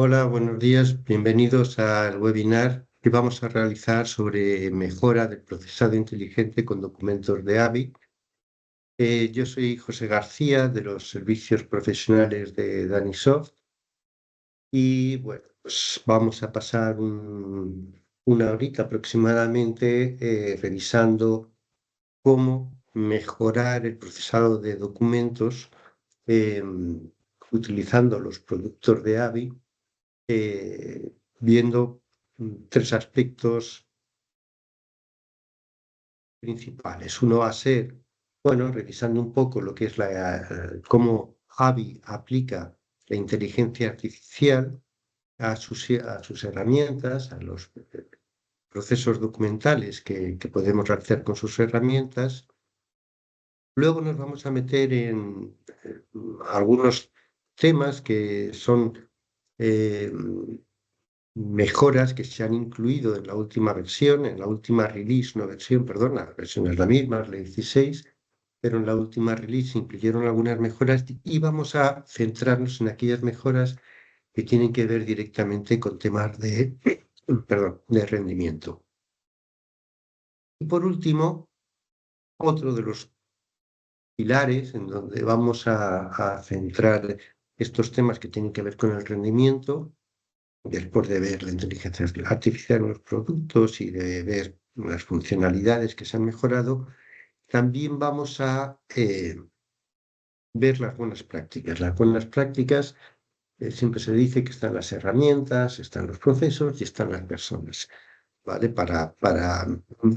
Hola, buenos días. Bienvenidos al webinar que vamos a realizar sobre mejora del procesado inteligente con documentos de AVI. Yo soy José García de los servicios profesionales de Danisoft y bueno, pues vamos a pasar una horita aproximadamente revisando cómo mejorar el procesado de documentos eh, utilizando los productos de AVI, viendo tres aspectos principales. Uno va a ser, bueno, revisando un poco lo que es cómo AVI aplica la inteligencia artificial a sus herramientas, a los procesos documentales que podemos realizar con sus herramientas. Luego nos vamos a meter en algunos temas que son eh, mejoras que se han incluido en la última versión, en la última release, no versión, perdón, la versión es la misma, es la 16, pero en la última release se incluyeron algunas mejoras y vamos a centrarnos en aquellas mejoras que tienen que ver directamente con temas perdón, de rendimiento. Y por último, otro de los pilares en donde vamos a centrar estos temas que tienen que ver con el rendimiento, después de ver la inteligencia artificial en los productos y de ver las funcionalidades que se han mejorado, también vamos a ver las buenas prácticas. Las buenas prácticas, siempre se dice que están las herramientas, están los procesos y están las personas, ¿vale? Para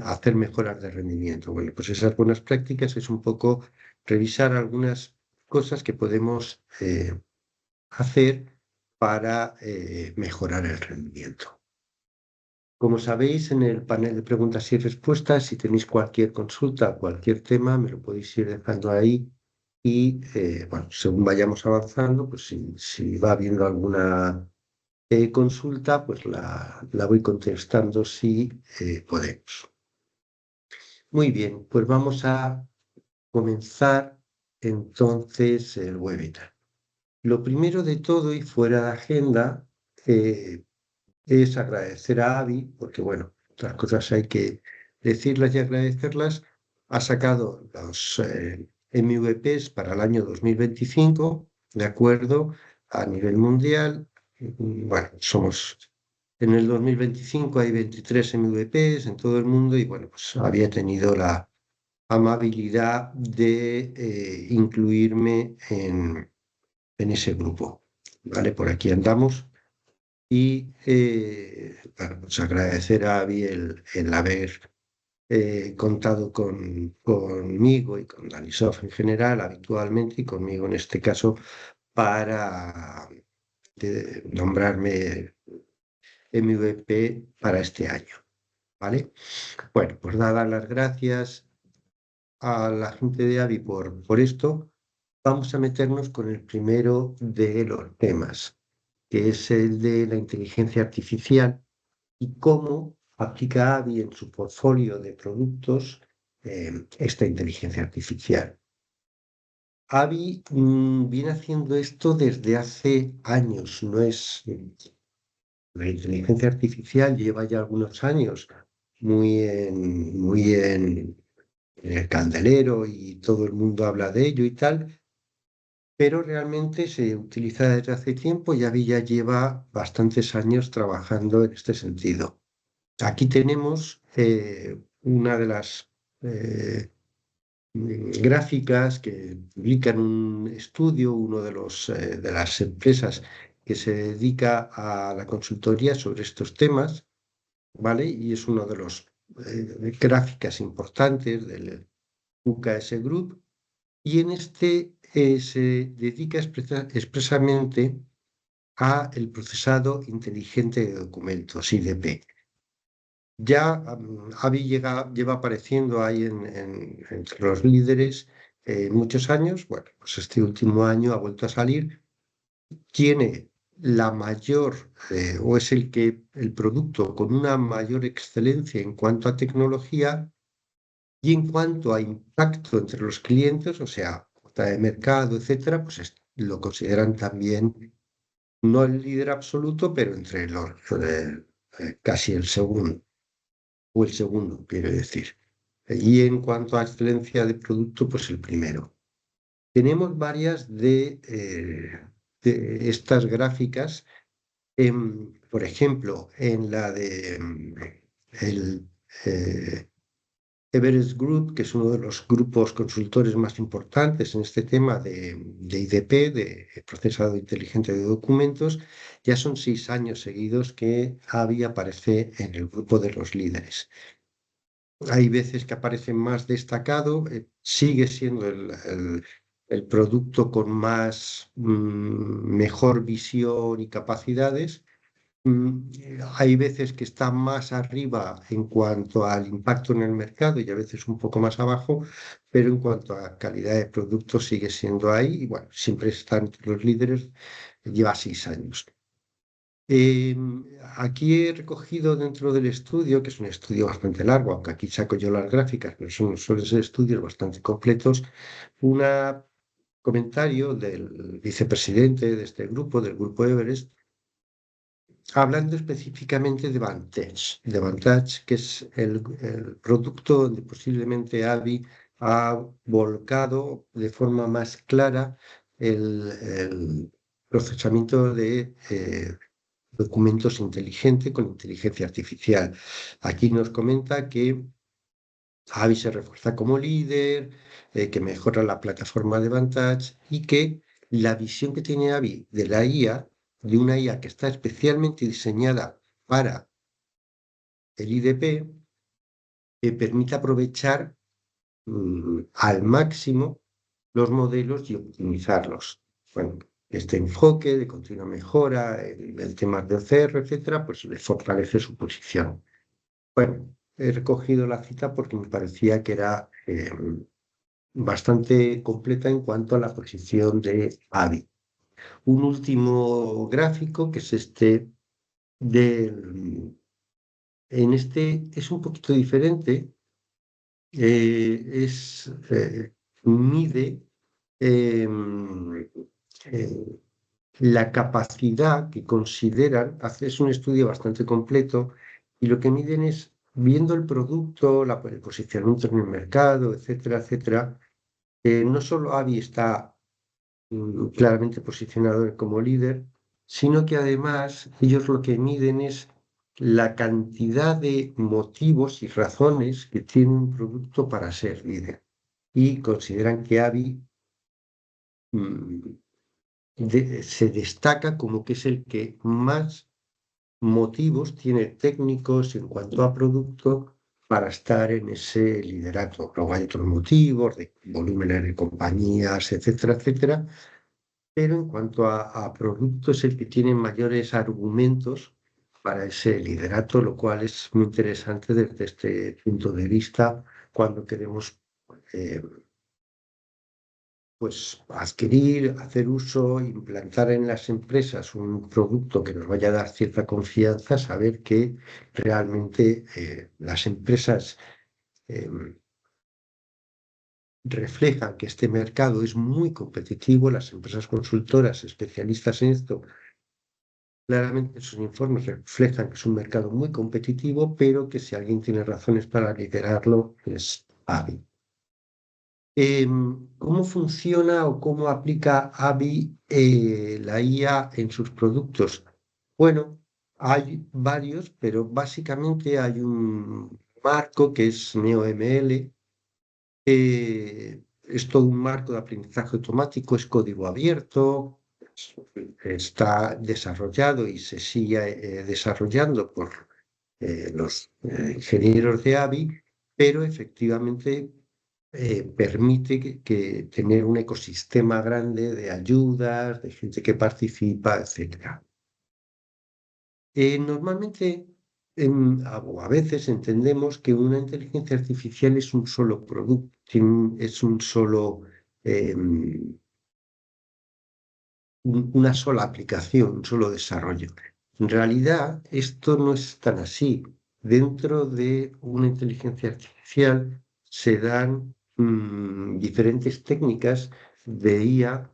hacer mejoras de rendimiento. Bueno, pues esas buenas prácticas es un poco revisar algunas cosas que podemos hacer para mejorar el rendimiento. Como sabéis, en el panel de preguntas y respuestas, si tenéis cualquier consulta, cualquier tema, me lo podéis ir dejando ahí y, bueno, según vayamos avanzando, pues si va habiendo alguna consulta, pues la voy contestando si podemos. Muy bien, pues vamos a comenzar entonces el webinar. Lo primero de todo y fuera de agenda, es agradecer a Avi, porque bueno, las cosas hay que decirlas y agradecerlas. Ha sacado los MVPs para el año 2025, ¿de acuerdo? A nivel mundial. Bueno, en el 2025 hay 23 MVPs en todo el mundo y bueno, pues había tenido la amabilidad de incluirme en ese grupo, ¿vale? Por aquí andamos. Y bueno, pues agradecer a Avi el haber contado conmigo y con Danisoft en general, habitualmente, y conmigo en este caso, para nombrarme MVP para este año. ¿Vale? Bueno, pues dadas las gracias a la gente de Avi por esto, vamos a meternos con el primero de los temas, que es el de la inteligencia artificial y cómo aplica AVI en su portfolio de productos esta inteligencia artificial. AVI viene haciendo esto desde hace años, no es... La inteligencia artificial lleva ya algunos años en el candelero y todo el mundo habla de ello y tal, pero realmente se utiliza desde hace tiempo y AVI ya lleva bastantes años trabajando en este sentido. Aquí tenemos una de las gráficas que publica en un estudio, uno de las empresas que se dedica a la consultoría sobre estos temas, ¿vale? Y es uno de los gráficas importantes del UKS Group. Y en este se dedica expresamente a el procesado inteligente de documentos, IDP. Ya Avi lleva apareciendo ahí entre los líderes muchos años. Bueno, pues este último año ha vuelto a salir. Tiene la mayor, o es el producto con una mayor excelencia en cuanto a tecnología y en cuanto a impacto entre los clientes, o sea, cuota de mercado, etcétera, pues lo consideran también No el líder absoluto, pero entre los casi el segundo, o el segundo, quiero decir. Y en cuanto a excelencia de producto, pues el primero. Tenemos varias de estas gráficas. Por ejemplo, en la de el Everest Group, que es uno de los grupos consultores más importantes en este tema de IDP, de procesado inteligente de documentos, ya son 6 años seguidos que AVI aparece en el grupo de los líderes. Hay veces que aparece más destacado, sigue siendo el producto con más, mejor visión y capacidades. Hay veces que está más arriba en cuanto al impacto en el mercado y a veces un poco más abajo, pero en cuanto a calidad de producto sigue siendo ahí y bueno, siempre está entre los líderes, lleva 6 años. Eh, Aquí he recogido dentro del estudio, que es un estudio bastante largo, aunque aquí saco yo las gráficas, pero suelen ser estudios bastante completos, un comentario del vicepresidente de este grupo, del grupo Everest, hablando específicamente de Vantage, que es el producto donde posiblemente AVI ha volcado de forma más clara el procesamiento de documentos inteligente con inteligencia artificial. Aquí nos comenta que AVI se refuerza como líder, que mejora la plataforma de Vantage y que la visión que tiene AVI de la IA, de una IA que está especialmente diseñada para el IDP, permite aprovechar al máximo los modelos y optimizarlos. Bueno, este enfoque de continua mejora, el tema de OCR, etcétera, pues le fortalece su posición. Bueno, he recogido la cita porque me parecía que era bastante completa en cuanto a la posición de AVI. Un último gráfico, que es este en este es un poquito diferente, mide em, eh, la capacidad que consideran, es un estudio bastante completo, y lo que miden es, viendo el producto, el posicionamiento en el mercado, etcétera, etcétera, no solo AVI está claramente posicionado como líder, sino que además ellos lo que miden es la cantidad de motivos y razones que tiene un producto para ser líder. Y consideran que AVI mm, se destaca como que es el que más motivos tiene técnicos en cuanto a producto para estar en ese liderato. Luego hay otros motivos de volúmenes de compañías, etcétera, etcétera, pero en cuanto a producto es el que tiene mayores argumentos para ese liderato, lo cual es muy interesante desde este punto de vista cuando queremos eh, pues adquirir, hacer uso, implantar en las empresas un producto que nos vaya a dar cierta confianza, saber que realmente las empresas eh, reflejan que este mercado es muy competitivo, las empresas consultoras especialistas en esto claramente sus informes reflejan que es un mercado muy competitivo, pero que si alguien tiene razones para liderarlo es AVI. ¿Cómo funciona o cómo aplica AVI la IA en sus productos? Bueno, hay varios, pero básicamente hay un marco que es NeoML. Es todo un marco de aprendizaje automático, es código abierto, está desarrollado y se sigue desarrollando por los ingenieros de AVI, pero efectivamente permite que tener un ecosistema grande de ayudas, de gente que participa, etcétera. Normalmente, o a veces entendemos que una inteligencia artificial es un solo producto, es un solo, una sola aplicación, un solo desarrollo. En realidad, esto no es tan así. Dentro de una inteligencia artificial se dan diferentes técnicas de IA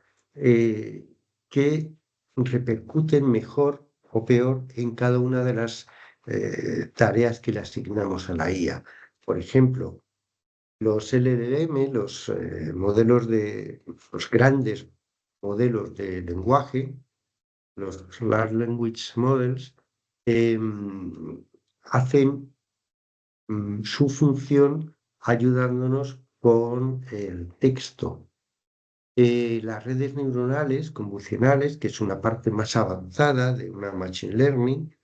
que repercuten mejor o peor en cada una de las tareas que le asignamos a la IA. Por ejemplo, los LLM, los grandes modelos de lenguaje, los Large Language Models, hacen su función ayudándonos con el texto. Las redes neuronales convolucionales, que es una parte más avanzada de una machine learning,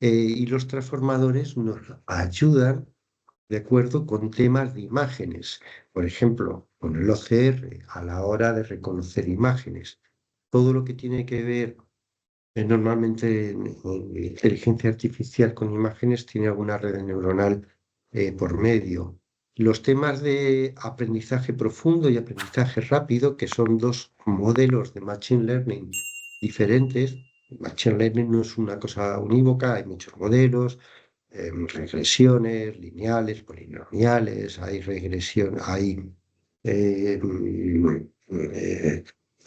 y los transformadores nos ayudan de acuerdo con temas de imágenes. Por ejemplo, con el OCR a la hora de reconocer imágenes. Todo lo que tiene que ver normalmente en inteligencia artificial con imágenes tiene alguna red neuronal por medio. Los temas de aprendizaje profundo y aprendizaje rápido, que son dos modelos de Machine Learning diferentes. Machine Learning no es una cosa unívoca, hay muchos modelos, regresiones, lineales, polinomiales, hay regresión, hay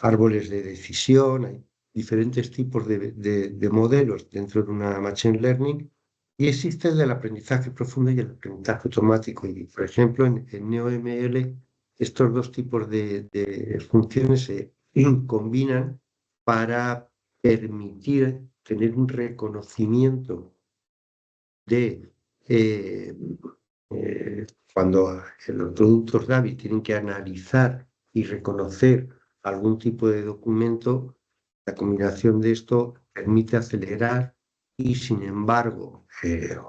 árboles de decisión, hay diferentes tipos de modelos dentro de una Machine Learning y existe el del aprendizaje profundo y el aprendizaje automático. Y, por ejemplo, en NeoML, estos dos tipos de funciones se combinan para permitir tener un reconocimiento de cuando los productos DAVI tienen que analizar y reconocer algún tipo de documento, la combinación de esto permite acelerar y, sin embargo,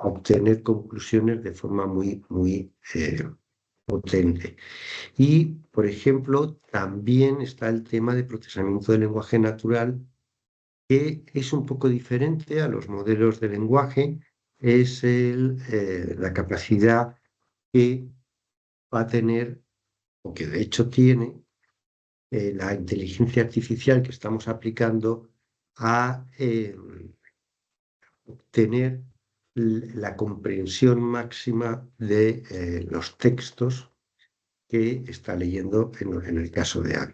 obtener conclusiones de forma muy potente. Y, por ejemplo, también está el tema de procesamiento del lenguaje natural, que es un poco diferente a los modelos de lenguaje, es la capacidad que va a tener, o que de hecho tiene, la inteligencia artificial que estamos aplicando a tener la comprensión máxima de los textos que está leyendo en el caso de Abi.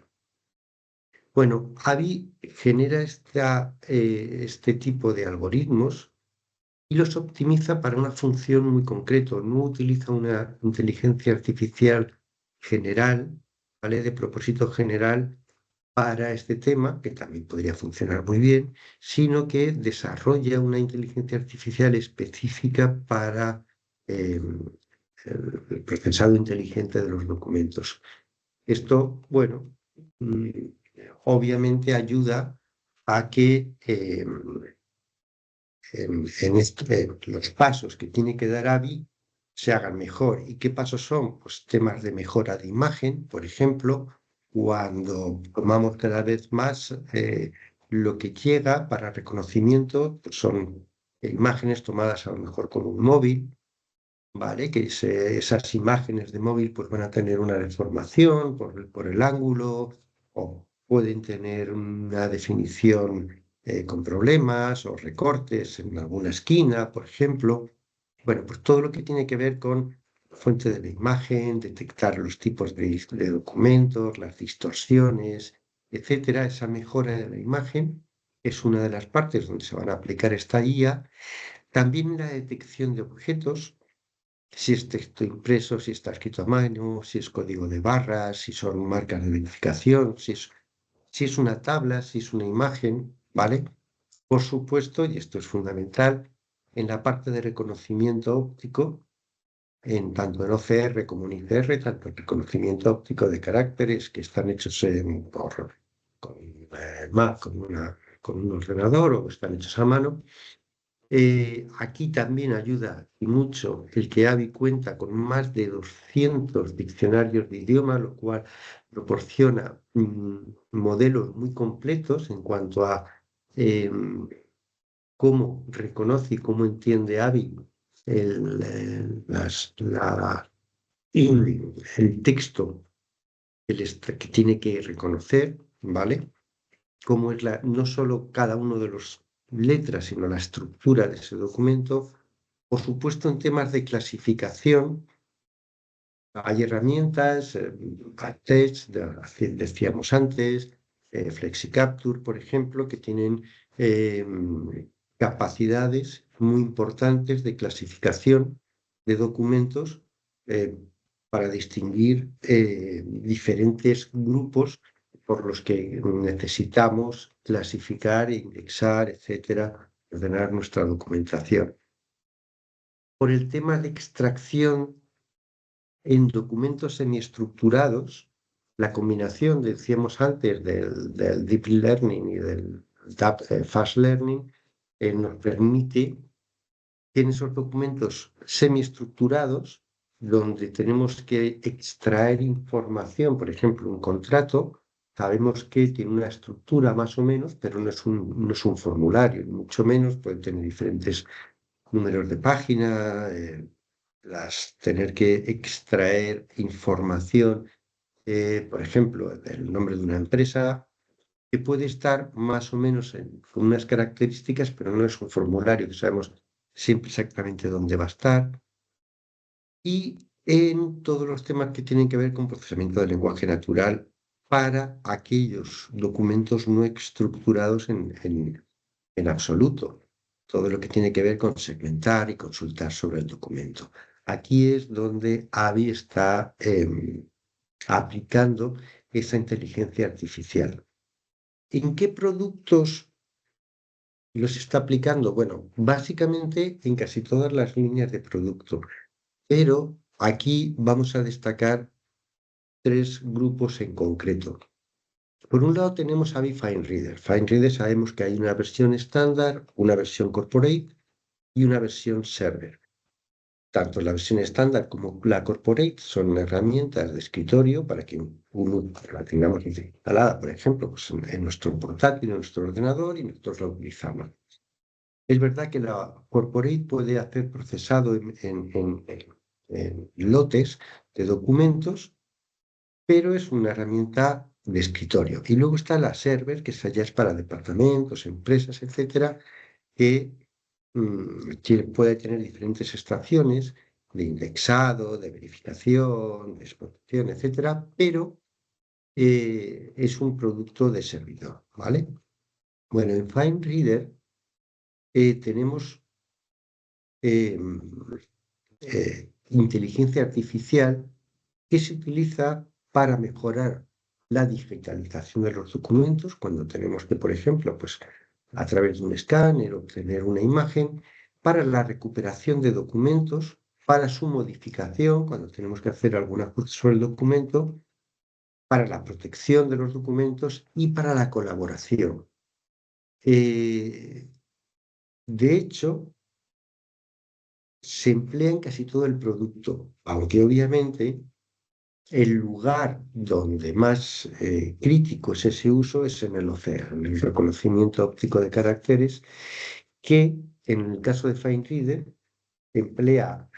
Bueno, Abi genera este tipo de algoritmos y los optimiza para una función muy concreta. No utiliza una inteligencia artificial general, ¿vale? De propósito general para este tema, que también podría funcionar muy bien, sino que desarrolla una inteligencia artificial específica para el procesado inteligente de los documentos. Esto, bueno, obviamente ayuda a que los pasos que tiene que dar Abi se hagan mejor. ¿Y qué pasos son? Pues temas de mejora de imagen, por ejemplo, cuando tomamos cada vez más lo que llega para reconocimiento, pues son imágenes tomadas a lo mejor con un móvil, ¿vale? Que esas imágenes de móvil pues van a tener una deformación por el ángulo o pueden tener una definición con problemas o recortes en alguna esquina, por ejemplo. Bueno, pues todo lo que tiene que ver con la fuente de la imagen, detectar los tipos de documentos, las distorsiones, etcétera, esa mejora de la imagen es una de las partes donde se van a aplicar esta guía. También la detección de objetos, si es texto impreso, si está escrito a mano, si es código de barras, si son marcas de identificación, si es una tabla, si es una imagen, ¿vale? Por supuesto, y esto es fundamental, en la parte de reconocimiento óptico, tanto en OCR como en ICR, tanto el reconocimiento óptico de caracteres que están hechos con un ordenador o están hechos a mano. Aquí también ayuda y mucho el que Abi cuenta con más de 200 diccionarios de idioma, lo cual proporciona modelos muy completos en cuanto a cómo reconoce y cómo entiende Abi el texto que tiene que reconocer, ¿vale? Cómo es no solo cada uno de los letras, sino la estructura de ese documento. Por supuesto, en temas de clasificación, hay herramientas, tests, decíamos antes, FlexiCapture, por ejemplo, que tienen capacidades muy importantes de clasificación de documentos eh, para distinguir diferentes grupos por los que necesitamos clasificar, indexar, etcétera, ordenar nuestra documentación. Por el tema de extracción en documentos semiestructurados, la combinación, decíamos antes, del Deep Learning y del Fast Learning nos permite que en esos documentos semiestructurados, donde tenemos que extraer información, por ejemplo, un contrato, sabemos que tiene una estructura más o menos, pero no es un formulario, ni mucho menos, puede tener diferentes números de página, tener que extraer información, por ejemplo, del nombre de una empresa, que puede estar más o menos con unas características, pero no es un formulario que sabemos siempre exactamente dónde va a estar. Y en todos los temas que tienen que ver con procesamiento de lenguaje natural para aquellos documentos no estructurados en absoluto. Todo lo que tiene que ver con segmentar y consultar sobre el documento. Aquí es donde AVI está aplicando esa inteligencia artificial. ¿En qué productos los está aplicando? Bueno, básicamente en casi todas las líneas de producto, pero aquí vamos a destacar tres grupos en concreto. Por un lado tenemos AVI FineReader. FineReader sabemos que hay una versión estándar, una versión corporate y una versión server. Tanto la versión estándar como la corporate son herramientas de escritorio para que uno la tengamos instalada, por ejemplo, pues en nuestro portátil, en nuestro ordenador y nosotros la utilizamos. Es verdad que la corporate puede hacer procesado en lotes de documentos, pero es una herramienta de escritorio. Y luego está la server, que esa ya es para departamentos, empresas, etcétera, que puede tener diferentes estaciones de indexado, de verificación, de explotación, etcétera, pero es un producto de servidor, ¿vale? Bueno, en FineReader tenemos eh, inteligencia artificial que se utiliza para mejorar la digitalización de los documentos cuando tenemos que, por ejemplo, pues a través de un escáner obtener una imagen, para la recuperación de documentos, para su modificación cuando tenemos que hacer algún ajuste sobre el documento, para la protección de los documentos y para la colaboración. De hecho, se emplea en casi todo el producto, aunque obviamente el lugar donde más crítico es ese uso es en el OCR, en el reconocimiento óptico de caracteres, que en el caso de FineReader emplea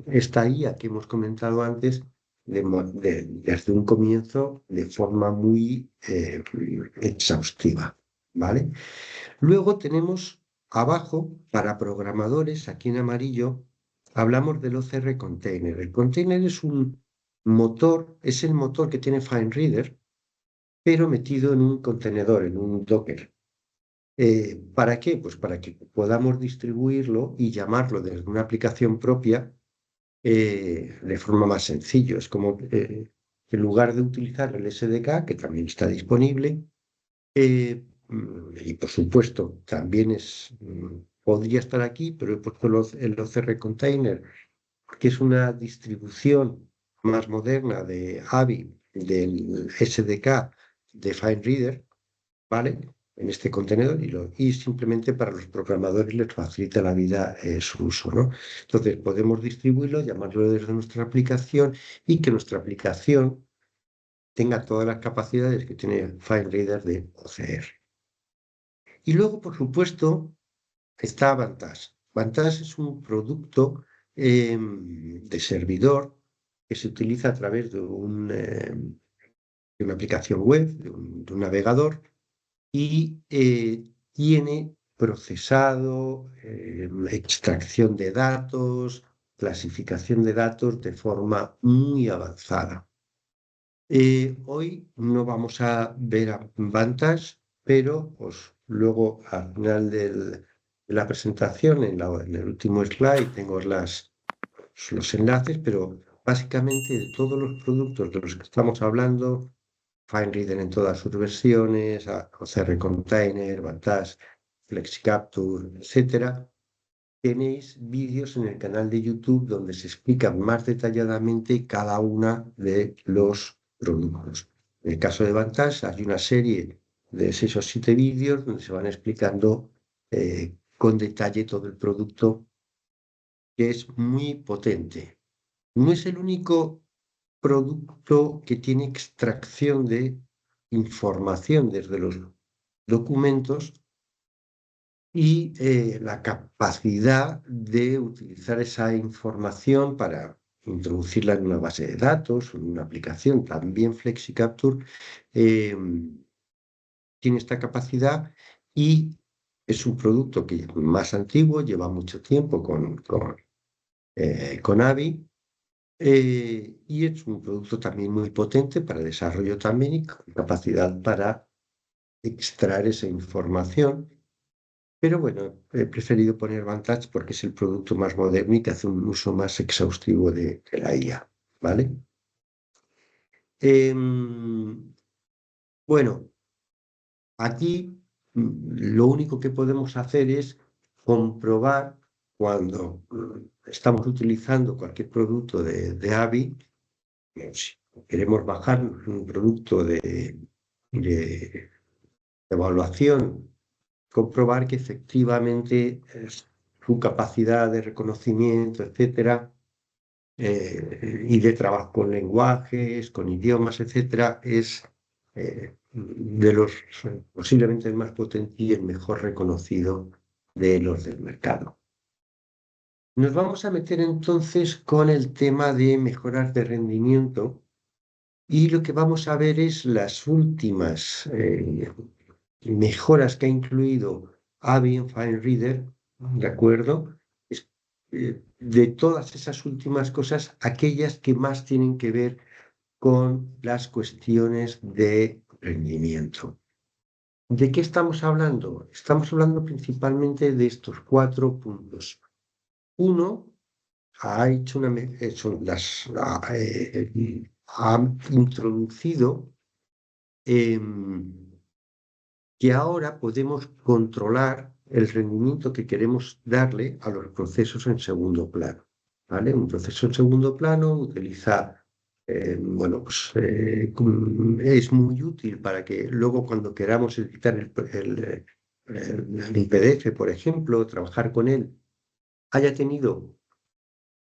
esta IA que hemos comentado antes desde un comienzo de forma muy exhaustiva, ¿vale? Luego tenemos abajo, para programadores, aquí en amarillo, hablamos del OCR Container. El container es un motor, es el motor que tiene FineReader, pero metido en un contenedor, en un Docker. ¿Para qué? Pues para que podamos distribuirlo y llamarlo desde una aplicación propia de forma más sencilla. Es como en lugar de utilizar el SDK, que también está disponible, y por supuesto también podría estar aquí, pero he puesto el OCR Container, que es una distribución más moderna de AVI, del SDK de FineReader, ¿vale? En este contenedor y simplemente para los programadores les facilita la vida su uso, ¿no? Entonces podemos distribuirlo, llamarlo desde nuestra aplicación y que nuestra aplicación tenga todas las capacidades que tiene FineReader de OCR. Y luego, por supuesto, está Vantage. Vantage es un producto de servidor que se utiliza a través de una aplicación web, de un navegador, y tiene procesado, extracción de datos, clasificación de datos de forma muy avanzada. Hoy no vamos a ver a Vantage, pero pues, luego al final de la presentación, en el último slide, tengo los enlaces, pero básicamente de todos los productos de los que estamos hablando, FineReader en todas sus versiones, OCR Container, Vantage, FlexiCapture, etcétera, tenéis vídeos en el canal de YouTube donde se explican más detalladamente cada una de los productos. En el caso de Vantage hay una serie de 6 o 7 vídeos donde se van explicando con detalle todo el producto, que es muy potente. No es el único producto que tiene extracción de información desde los documentos y la capacidad de utilizar esa información para introducirla en una base de datos, en una aplicación. También FlexiCapture eh, tiene esta capacidad y es un producto que es más antiguo, lleva mucho tiempo con AVI. Y es un producto también muy potente para desarrollo también y con capacidad para extraer esa información. Pero bueno, he preferido poner Vantage porque es el producto más moderno y que hace un uso más exhaustivo de la IA, ¿vale? Em, bueno, aquí lo único que podemos hacer es comprobar cuando estamos utilizando cualquier producto de AVI. Si queremos bajar un producto de evaluación, comprobar que efectivamente su capacidad de reconocimiento, etcétera, y de trabajo con lenguajes, con idiomas, etcétera, es de los posiblemente el más potente y el mejor reconocido de los del mercado. Nos vamos a meter entonces con el tema de mejoras de rendimiento y lo que vamos a ver es las últimas mejoras que ha incluido Avi en FineReader, ¿de acuerdo? De todas esas últimas cosas, aquellas que más tienen que ver con las cuestiones de rendimiento. ¿De qué estamos hablando? Estamos hablando principalmente de estos 4 puntos. Uno, ha hecho ha introducido que ahora podemos controlar el rendimiento que queremos darle a los procesos en segundo plano. ¿Vale? Un proceso en segundo plano utiliza, bueno, pues es muy útil para que luego cuando queramos editar el PDF, por ejemplo, trabajar con él, haya tenido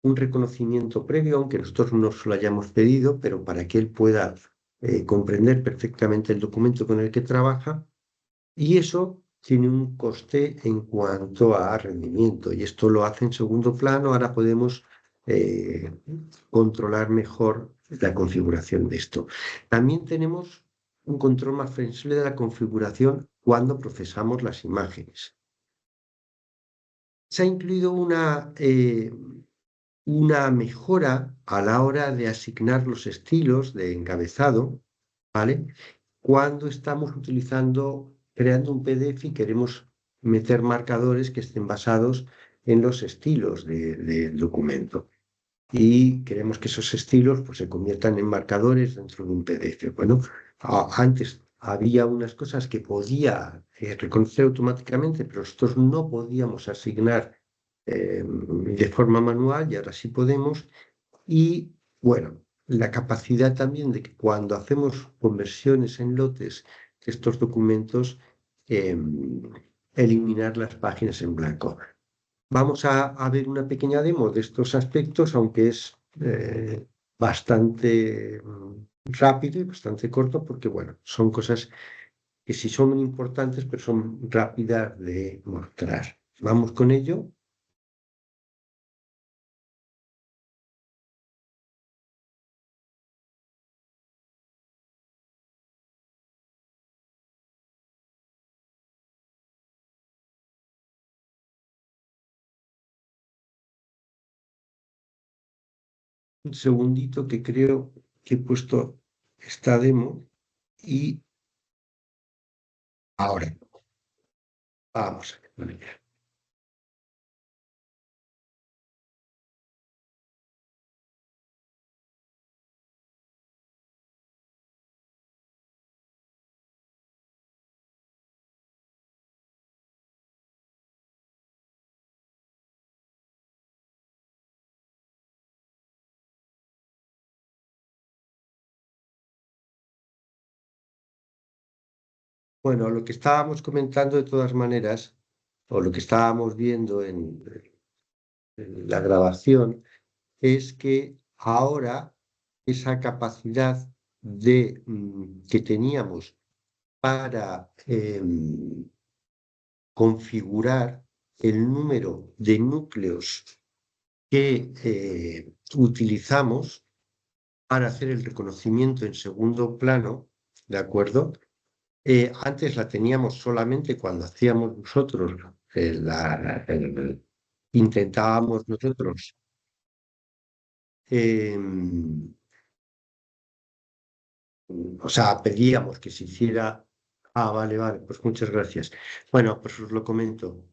un reconocimiento previo, aunque nosotros no se lo hayamos pedido, pero para que él pueda comprender perfectamente el documento con el que trabaja, y eso tiene un coste en cuanto a rendimiento, y esto lo hace en segundo plano. Ahora podemos eh, controlar mejor la configuración de esto. También tenemos un control más flexible de la configuración cuando procesamos las imágenes. Se ha incluido una mejora a la hora de asignar los estilos de encabezado, ¿vale? Cuando estamos creando un PDF y queremos meter marcadores que estén basados en los estilos del documento. Y queremos que esos estilos pues, se conviertan en marcadores dentro de un PDF. Bueno, antes había unas cosas que podía reconocer automáticamente, pero nosotros no podíamos asignar de forma manual y ahora sí podemos. Y bueno, la capacidad también de que cuando hacemos conversiones en lotes de estos documentos, eliminar las páginas en blanco. Vamos a ver una pequeña demo de estos aspectos, aunque es bastante rápido y bastante corto, porque bueno, son cosas que sí son muy importantes, pero son rápidas de mostrar. Vamos con ello. Un segundito que creo que he puesto. esta demo y ahora vamos a ver. Bueno, lo que estábamos comentando de todas maneras, o lo que estábamos viendo en la grabación, es que ahora esa capacidad que teníamos para configurar el número de núcleos que utilizamos para hacer el reconocimiento en segundo plano, ¿de acuerdo? Antes la teníamos solamente cuando hacíamos nosotros, intentábamos nosotros, em, o sea, pedíamos que se hiciera. Ah, vale, vale, pues muchas gracias. Bueno, pues os lo comento.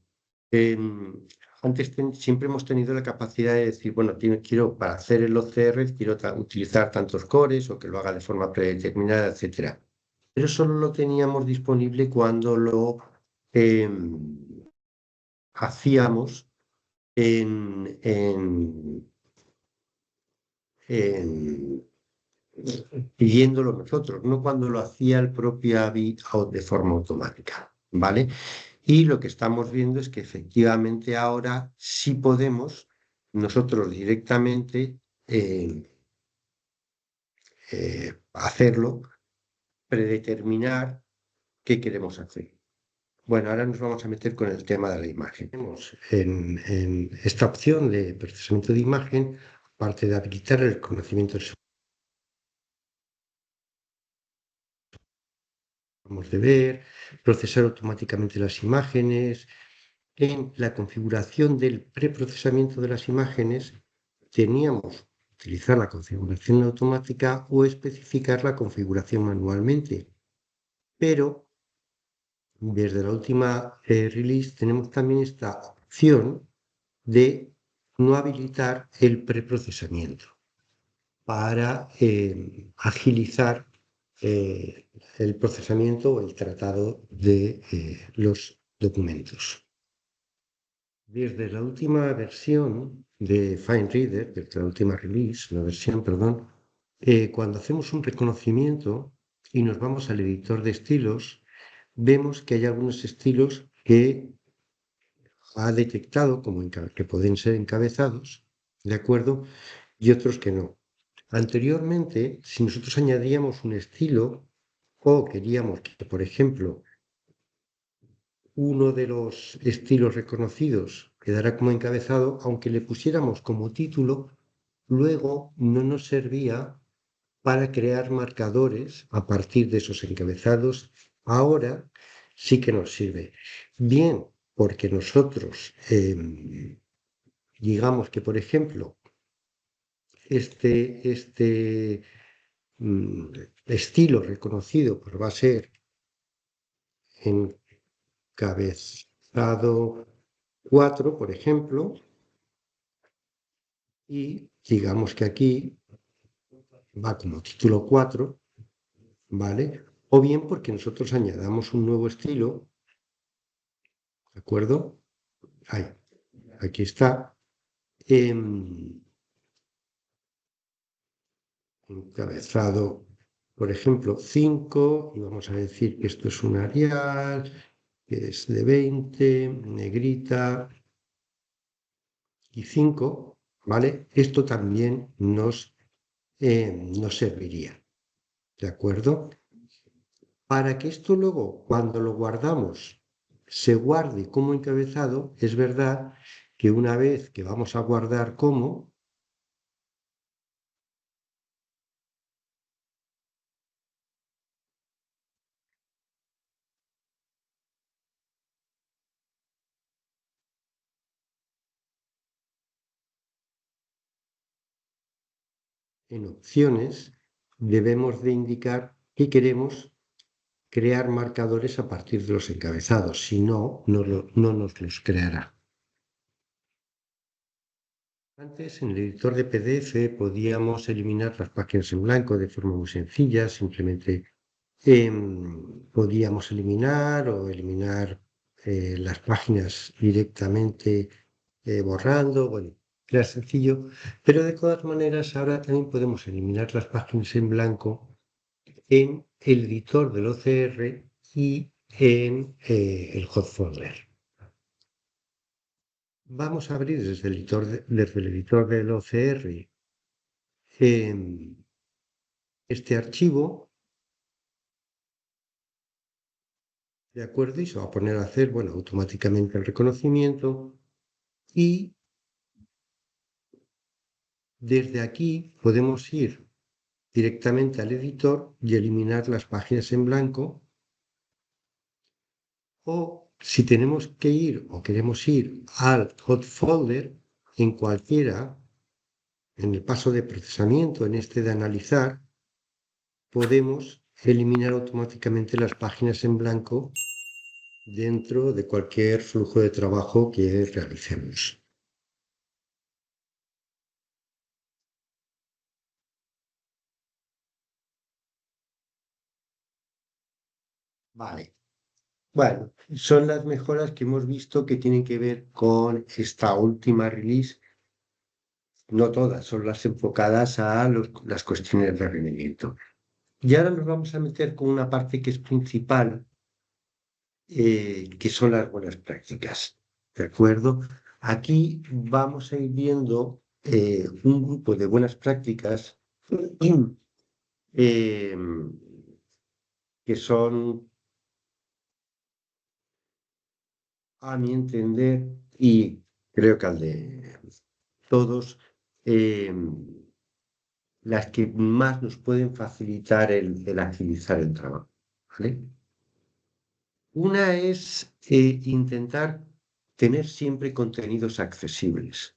Em, Antes siempre hemos tenido la capacidad de decir, bueno, quiero para hacer el OCR, quiero utilizar tantos cores o que lo haga de forma predeterminada, etcétera. Pero solo lo teníamos disponible cuando lo em, hacíamos en- pidiéndolo nosotros, no cuando lo hacía el propio AVI de forma automática, ¿vale? Y lo que estamos viendo es que efectivamente ahora sí podemos nosotros directamente eh, hacerlo, predeterminar qué queremos hacer. Bueno, ahora nos vamos a meter con el tema de la imagen. Tenemos en esta opción de procesamiento de imagen, aparte de habilitar el conocimiento vamos de ver, procesar automáticamente las imágenes. En la configuración del preprocesamiento de las imágenes teníamos que utilizar la configuración automática o especificar la configuración manualmente. Pero desde la última release tenemos también esta opción de no habilitar el preprocesamiento para agilizar el procesamiento o el tratado de los documentos. Desde la última versión de FineReader, desde la última release, la versión, perdón, cuando hacemos un reconocimiento y nos vamos al editor de estilos, vemos que hay algunos estilos que ha detectado como que pueden ser encabezados, ¿de acuerdo? Y otros que no. Anteriormente, si nosotros añadíamos un estilo o queríamos que, por ejemplo, uno de los estilos reconocidos quedara como encabezado, aunque le pusiéramos como título, luego no nos servía para crear marcadores a partir de esos encabezados. Ahora sí que nos sirve. Bien, porque nosotros, digamos que, por ejemplo, este estilo reconocido pues va a ser encabezado 4, por ejemplo, y digamos que aquí va como título 4, ¿vale? O bien porque nosotros añadamos un nuevo estilo, ¿de acuerdo? Ahí, aquí está, encabezado, por ejemplo, 5, y vamos a decir que esto es un Arial, que es de 20, negrita, y 5, ¿vale? Esto también nos serviría, ¿de acuerdo? Para que esto luego, cuando lo guardamos, se guarde como encabezado, es verdad que una vez que vamos a guardar como, en opciones, debemos de indicar que queremos crear marcadores a partir de los encabezados, si no, no nos los creará. Antes, en el editor de PDF podíamos eliminar las páginas en blanco de forma muy sencilla, simplemente podíamos eliminar las páginas directamente borrando, bueno, era sencillo, pero de todas maneras ahora también podemos eliminar las páginas en blanco en el editor del OCR y en el hot folder. Vamos a abrir desde el editor del OCR este archivo, ¿de acuerdo? Y se va a poner a hacer, bueno, automáticamente el reconocimiento y desde aquí podemos ir directamente al editor y eliminar las páginas en blanco, o si tenemos que ir o queremos ir al hot folder en cualquiera, en el paso de procesamiento, en este de analizar, podemos eliminar automáticamente las páginas en blanco dentro de cualquier flujo de trabajo que realicemos. Vale. Bueno, son las mejoras que hemos visto que tienen que ver con esta última release. No todas, son las enfocadas a las cuestiones de rendimiento. Y ahora nos vamos a meter con una parte que es principal, que son las buenas prácticas. ¿De acuerdo? Aquí vamos a ir viendo un grupo de buenas prácticas eh, que son, a mi entender, y creo que al de todos, eh, las que más nos pueden facilitar el agilizar el trabajo. ¿Vale? Una es intentar tener siempre contenidos accesibles.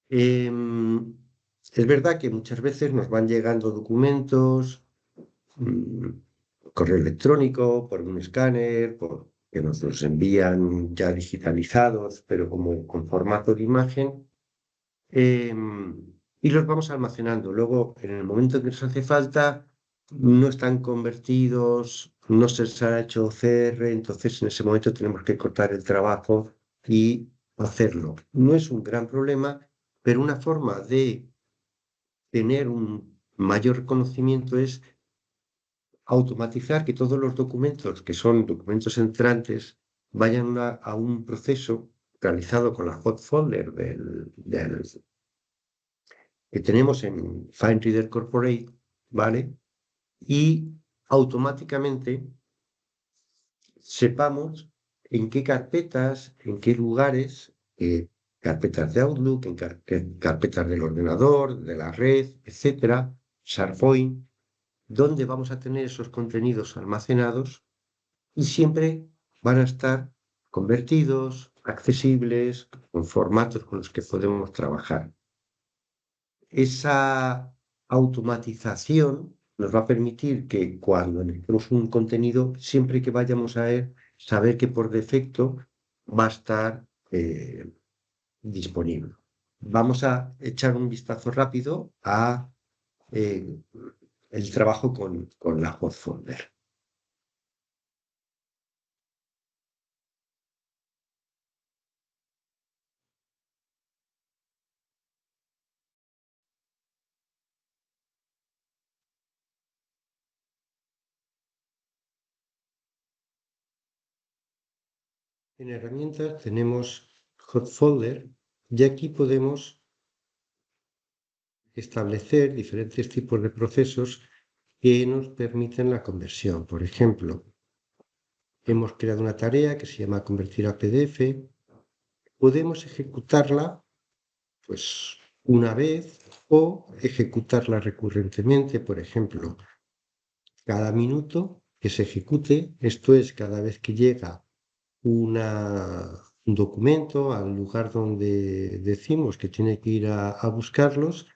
Es verdad que muchas veces nos van llegando documentos, mm, correo electrónico, por un escáner, que nos los envían ya digitalizados, pero como con formato de imagen, y los vamos almacenando. Luego, en el momento que nos hace falta, no están convertidos, no se les ha hecho OCR, entonces en ese momento tenemos que cortar el trabajo y hacerlo. No es un gran problema, pero una forma de tener un mayor conocimiento es automatizar que todos los documentos, que son documentos entrantes, vayan a un proceso realizado con la hot folder que tenemos en FineReader Corporate, ¿vale? Y automáticamente sepamos en qué carpetas, en qué lugares, carpetas de Outlook, carpetas del ordenador, de la red, etcétera, SharePoint, dónde vamos a tener esos contenidos almacenados y siempre van a estar convertidos, accesibles, con formatos con los que podemos trabajar. Esa automatización nos va a permitir que cuando necesitemos un contenido, siempre que vayamos a él, saber que por defecto va a estar disponible. Vamos a echar un vistazo rápido a eh, el trabajo con la hot folder. En herramientas tenemos hot folder y aquí podemos establecer diferentes tipos de procesos que nos permiten la conversión. Por ejemplo, hemos creado una tarea que se llama convertir a PDF. Podemos ejecutarla pues una vez o ejecutarla recurrentemente. Por ejemplo, cada minuto que se ejecute, esto es cada vez que llega un documento al lugar donde decimos que tiene que ir a buscarlos,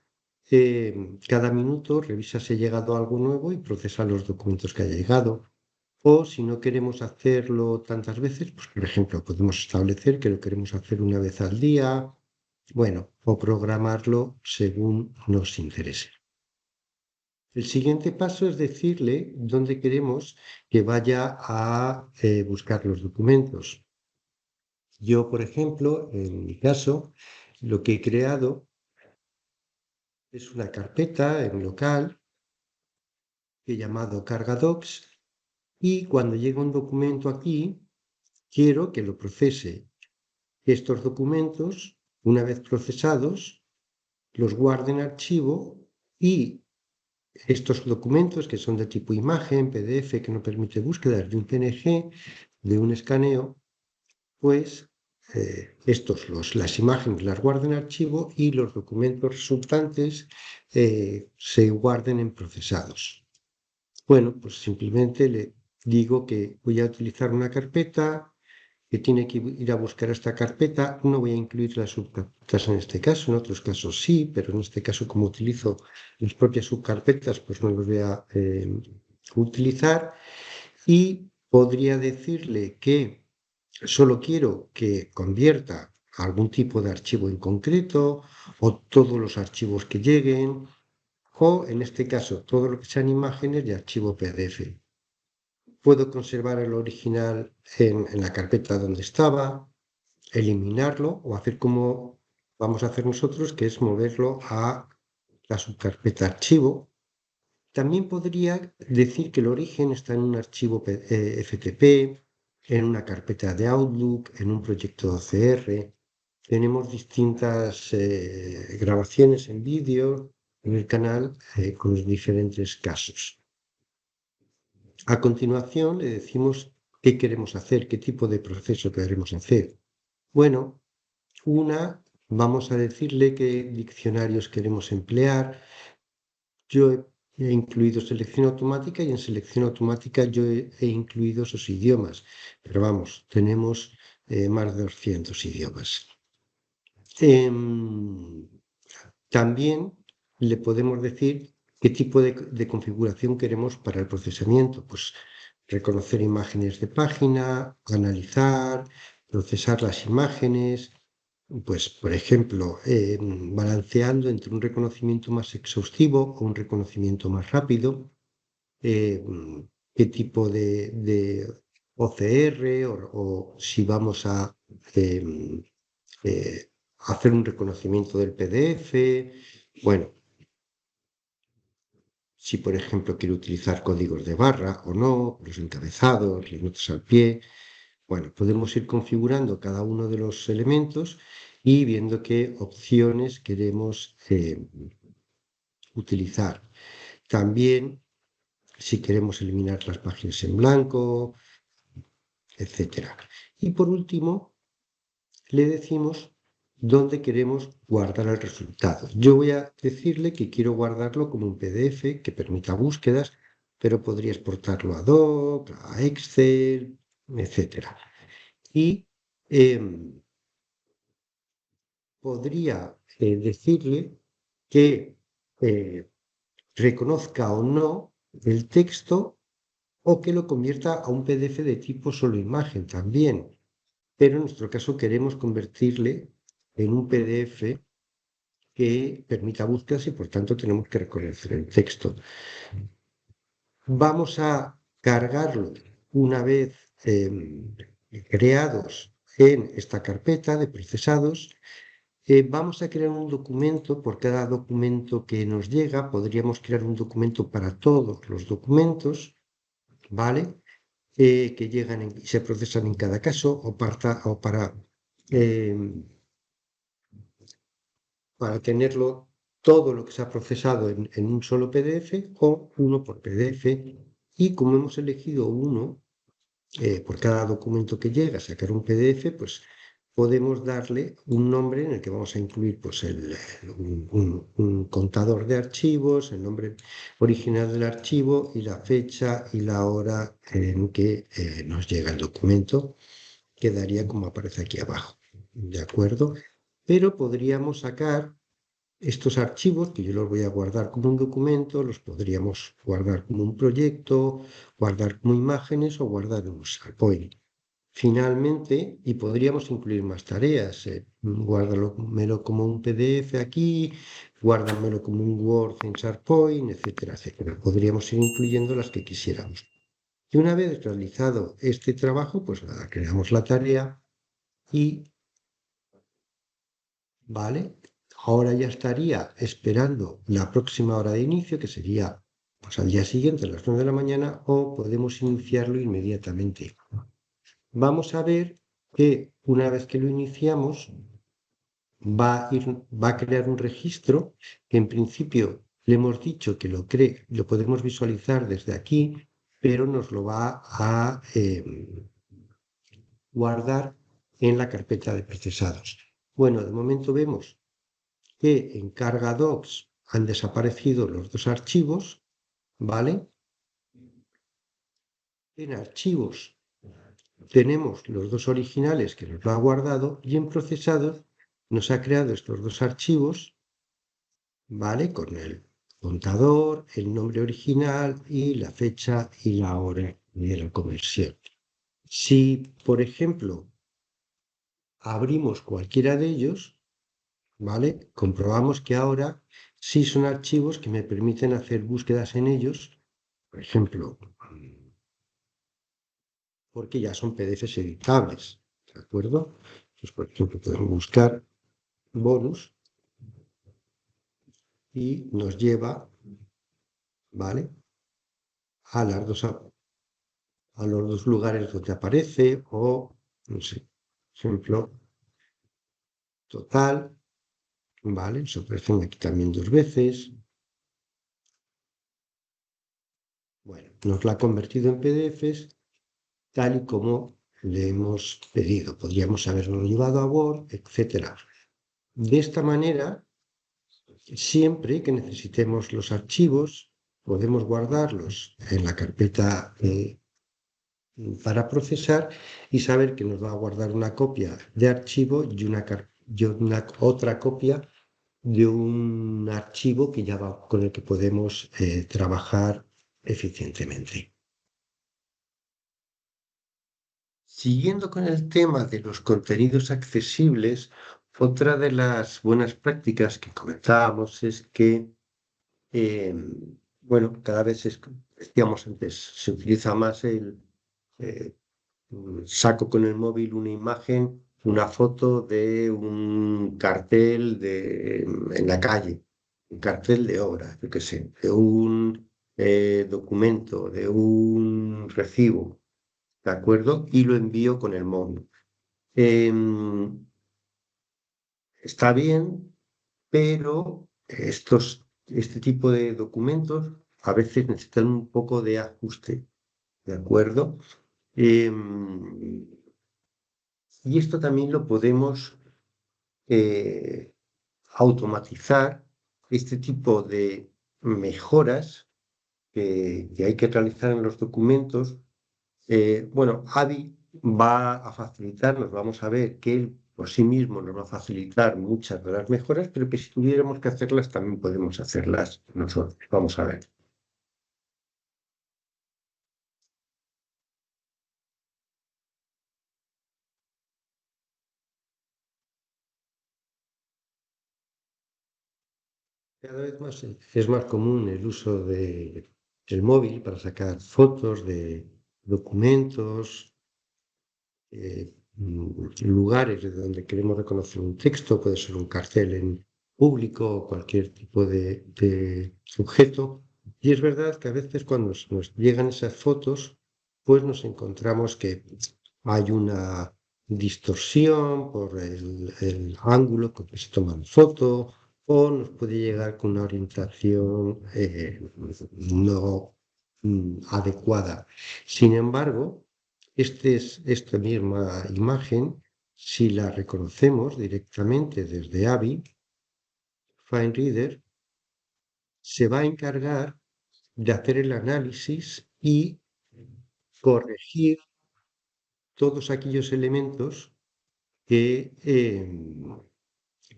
cada minuto revisa si ha llegado algo nuevo y procesa los documentos que haya llegado. O si no queremos hacerlo tantas veces, pues por ejemplo, podemos establecer que lo queremos hacer una vez al día, bueno, o programarlo según nos interese. El siguiente paso es decirle dónde queremos que vaya a buscar los documentos. Yo, por ejemplo, en mi caso, lo que he creado es una carpeta en local que he llamado carga docs, y cuando llega un documento aquí, quiero que lo procese. Estos documentos, una vez procesados, los guarde en archivo, y estos documentos, que son de tipo imagen, PDF, que no permite búsquedas, de un PNG, de un escaneo, pues las imágenes las guardo en archivo y los documentos resultantes se guarden en procesados. Bueno, pues simplemente le digo que voy a utilizar una carpeta, que tiene que ir a buscar esta carpeta. No voy a incluir las subcarpetas en este caso, en otros casos sí, pero en este caso, como utilizo las propias subcarpetas, pues no los voy a utilizar. Y podría decirle que solo quiero que convierta algún tipo de archivo en concreto, o todos los archivos que lleguen, o en este caso todo lo que sean imágenes de archivo PDF. Puedo conservar el original en la carpeta donde estaba, eliminarlo o hacer como vamos a hacer nosotros, que es moverlo a la subcarpeta archivo. También podría decir que el origen está en un archivo FTP, en una carpeta de Outlook, en un proyecto OCR. Tenemos distintas grabaciones en vídeo en el canal con los diferentes casos. A continuación le decimos qué queremos hacer, qué tipo de proceso queremos hacer. Bueno, vamos a decirle qué diccionarios queremos emplear. Yo he incluido selección automática, y en selección automática yo he incluido esos idiomas. Pero vamos, tenemos más de 200 idiomas. También le podemos decir qué tipo de configuración queremos para el procesamiento. Pues reconocer imágenes de página, analizar, procesar las imágenes. Pues, por ejemplo, balanceando entre un reconocimiento más exhaustivo o un reconocimiento más rápido, qué tipo de OCR, o si vamos a hacer un reconocimiento del PDF. Bueno, si por ejemplo quiero utilizar códigos de barra o no, los encabezados, las notas al pie. Bueno, podemos ir configurando cada uno de los elementos y viendo qué opciones queremos utilizar. También, si queremos eliminar las páginas en blanco, etc. Y por último, le decimos dónde queremos guardar el resultado. Yo voy a decirle que quiero guardarlo como un PDF que permita búsquedas, pero podría exportarlo a Doc, a Excel, etc. Y podría decirle que reconozca o no el texto, o que lo convierta a un PDF de tipo solo imagen también. Pero en nuestro caso queremos convertirle en un PDF que permita búsquedas, y por tanto tenemos que reconocer el texto. Vamos a cargarlo una vez creados en esta carpeta de procesados. Vamos a crear un documento por cada documento que nos llega. Podríamos crear un documento para todos los documentos, ¿vale? Que llegan y se procesan en cada caso, para tenerlo todo lo que se ha procesado en un solo PDF, o uno por PDF. Y como hemos elegido uno por cada documento que llega, sacar un PDF, pues podemos darle un nombre en el que vamos a incluir pues, un contador de archivos, el nombre original del archivo y la fecha y la hora en que nos llega el documento. Quedaría como aparece aquí abajo, ¿de acuerdo? Pero podríamos sacar estos archivos, que yo los voy a guardar como un documento, los podríamos guardar como un proyecto, guardar como imágenes o guardar en un SharePoint. Finalmente, y podríamos incluir más tareas, guárdamelo como un PDF aquí, guárdamelo como un Word en SharePoint, etcétera, etcétera. Podríamos ir incluyendo las que quisiéramos. Y una vez realizado este trabajo, pues nada, creamos la tarea y, ¿vale? Ahora ya estaría esperando la próxima hora de inicio, que sería pues, al día siguiente, a las 9 de la mañana, o podemos iniciarlo inmediatamente. Vamos a ver que una vez que lo iniciamos, va a crear un registro que en principio le hemos dicho que lo podemos visualizar desde aquí, pero nos lo va a guardar en la carpeta de procesados. Bueno, de momento vemos que en carga docs han desaparecido los dos archivos, ¿vale? En archivos tenemos los dos originales que nos lo ha guardado y en procesados nos ha creado estos dos archivos, ¿vale? Con el contador, el nombre original y la fecha y la hora de la conversión. Si, por ejemplo, abrimos cualquiera de ellos, ¿vale? Comprobamos que ahora sí son archivos que me permiten hacer búsquedas en ellos, por ejemplo, porque ya son PDFs editables, ¿de acuerdo? Entonces, por ejemplo, podemos buscar bonus y nos lleva, ¿vale? A, las dos, a los dos lugares donde aparece o, no sé, por ejemplo, total, ¿vale? Se aparecen aquí también dos veces. Bueno, nos la ha convertido en PDFs tal y como le hemos pedido. Podríamos haberlo llevado a Word, etcétera. De esta manera, siempre que necesitemos los archivos, podemos guardarlos en la carpeta para procesar y saber que nos va a guardar una copia de archivo y una otra copia de un archivo que ya va, con el que podemos trabajar eficientemente. Siguiendo con el tema de los contenidos accesibles, otra de las buenas prácticas que comentábamos es que, eh, bueno, cada vez decíamos antes, se utiliza más eh, saco con el móvil una imagen, una foto de un cartel en la calle, un cartel de obra, yo qué sé, de un documento, de un recibo, ¿de acuerdo? Y lo envío con el móvil. Está bien, pero este tipo de documentos a veces necesitan un poco de ajuste, ¿de acuerdo? Em, y esto también lo podemos eh, automatizar, este tipo de mejoras que hay que realizar en los documentos. Bueno, AVI va a facilitarnos, vamos a ver que él por sí mismo nos va a facilitar muchas de las mejoras, pero que si tuviéramos que hacerlas también podemos hacerlas nosotros. Vamos a ver. Cada vez más es más común el uso del móvil para sacar fotos de documentos, lugares de donde queremos reconocer un texto, puede ser un cartel en público o cualquier tipo de sujeto. Y es verdad que a veces cuando nos llegan esas fotos, pues nos encontramos que hay una distorsión por el ángulo con que se toma la foto o nos puede llegar con una orientación no adecuada. Sin embargo, esta misma imagen, si la reconocemos directamente desde AVI, FineReader se va a encargar de hacer el análisis y corregir todos aquellos elementos que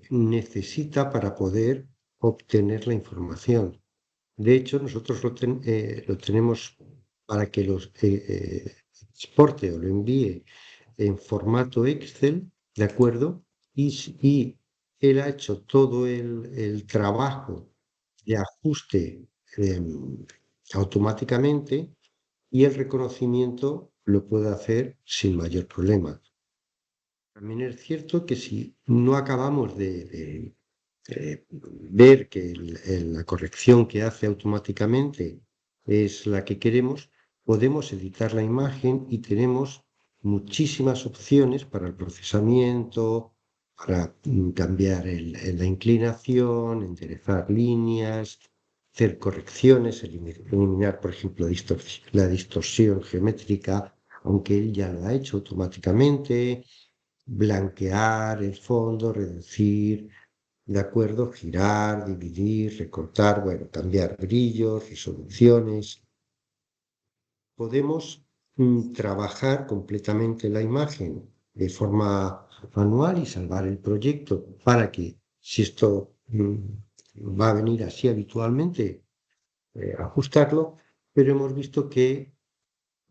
necesita para poder obtener la información. De hecho, nosotros lo tenemos para que los exporte o lo envíe en formato Excel, ¿de acuerdo? Y él ha hecho todo el trabajo de ajuste automáticamente y el reconocimiento lo puede hacer sin mayor problema. También es cierto que si no acabamos de ver que la corrección que hace automáticamente es la que queremos, podemos editar la imagen y tenemos muchísimas opciones para el procesamiento, para cambiar la inclinación, enderezar líneas, hacer correcciones, eliminar, por ejemplo, la distorsión geométrica, aunque él ya lo ha hecho automáticamente, blanquear el fondo, reducir, de acuerdo, girar, dividir, recortar, bueno, cambiar brillos, resoluciones. Podemos trabajar completamente la imagen de forma manual y salvar el proyecto para que, si esto va a venir así habitualmente, ajustarlo, pero hemos visto que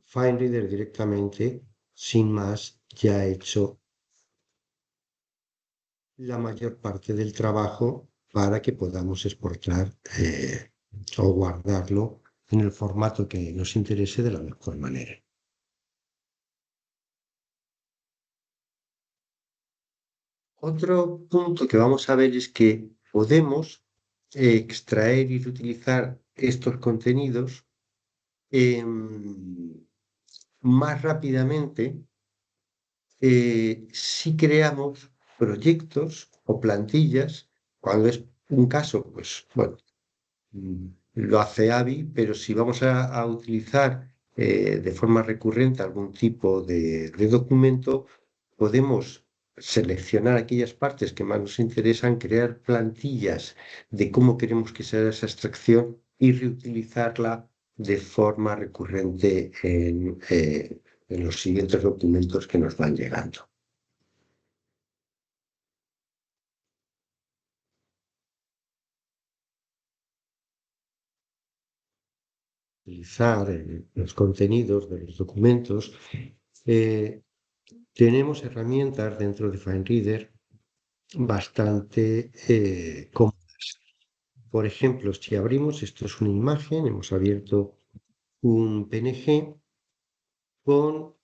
FineReader directamente, sin más, ya ha hecho la mayor parte del trabajo para que podamos exportar o guardarlo en el formato que nos interese de la mejor manera. Otro punto que vamos a ver es que podemos extraer y reutilizar estos contenidos más rápidamente si creamos proyectos o plantillas. Cuando es un caso, pues bueno, mm, lo hace AVI, pero si vamos a utilizar de forma recurrente algún tipo de documento, podemos seleccionar aquellas partes que más nos interesan, crear plantillas de cómo queremos que sea esa extracción y reutilizarla de forma recurrente en los siguientes documentos que nos van llegando. Utilizar los contenidos de los documentos. eh, Tenemos herramientas dentro de FineReader bastante cómodas. Por ejemplo, si abrimos, esto es una imagen, hemos abierto un PNG con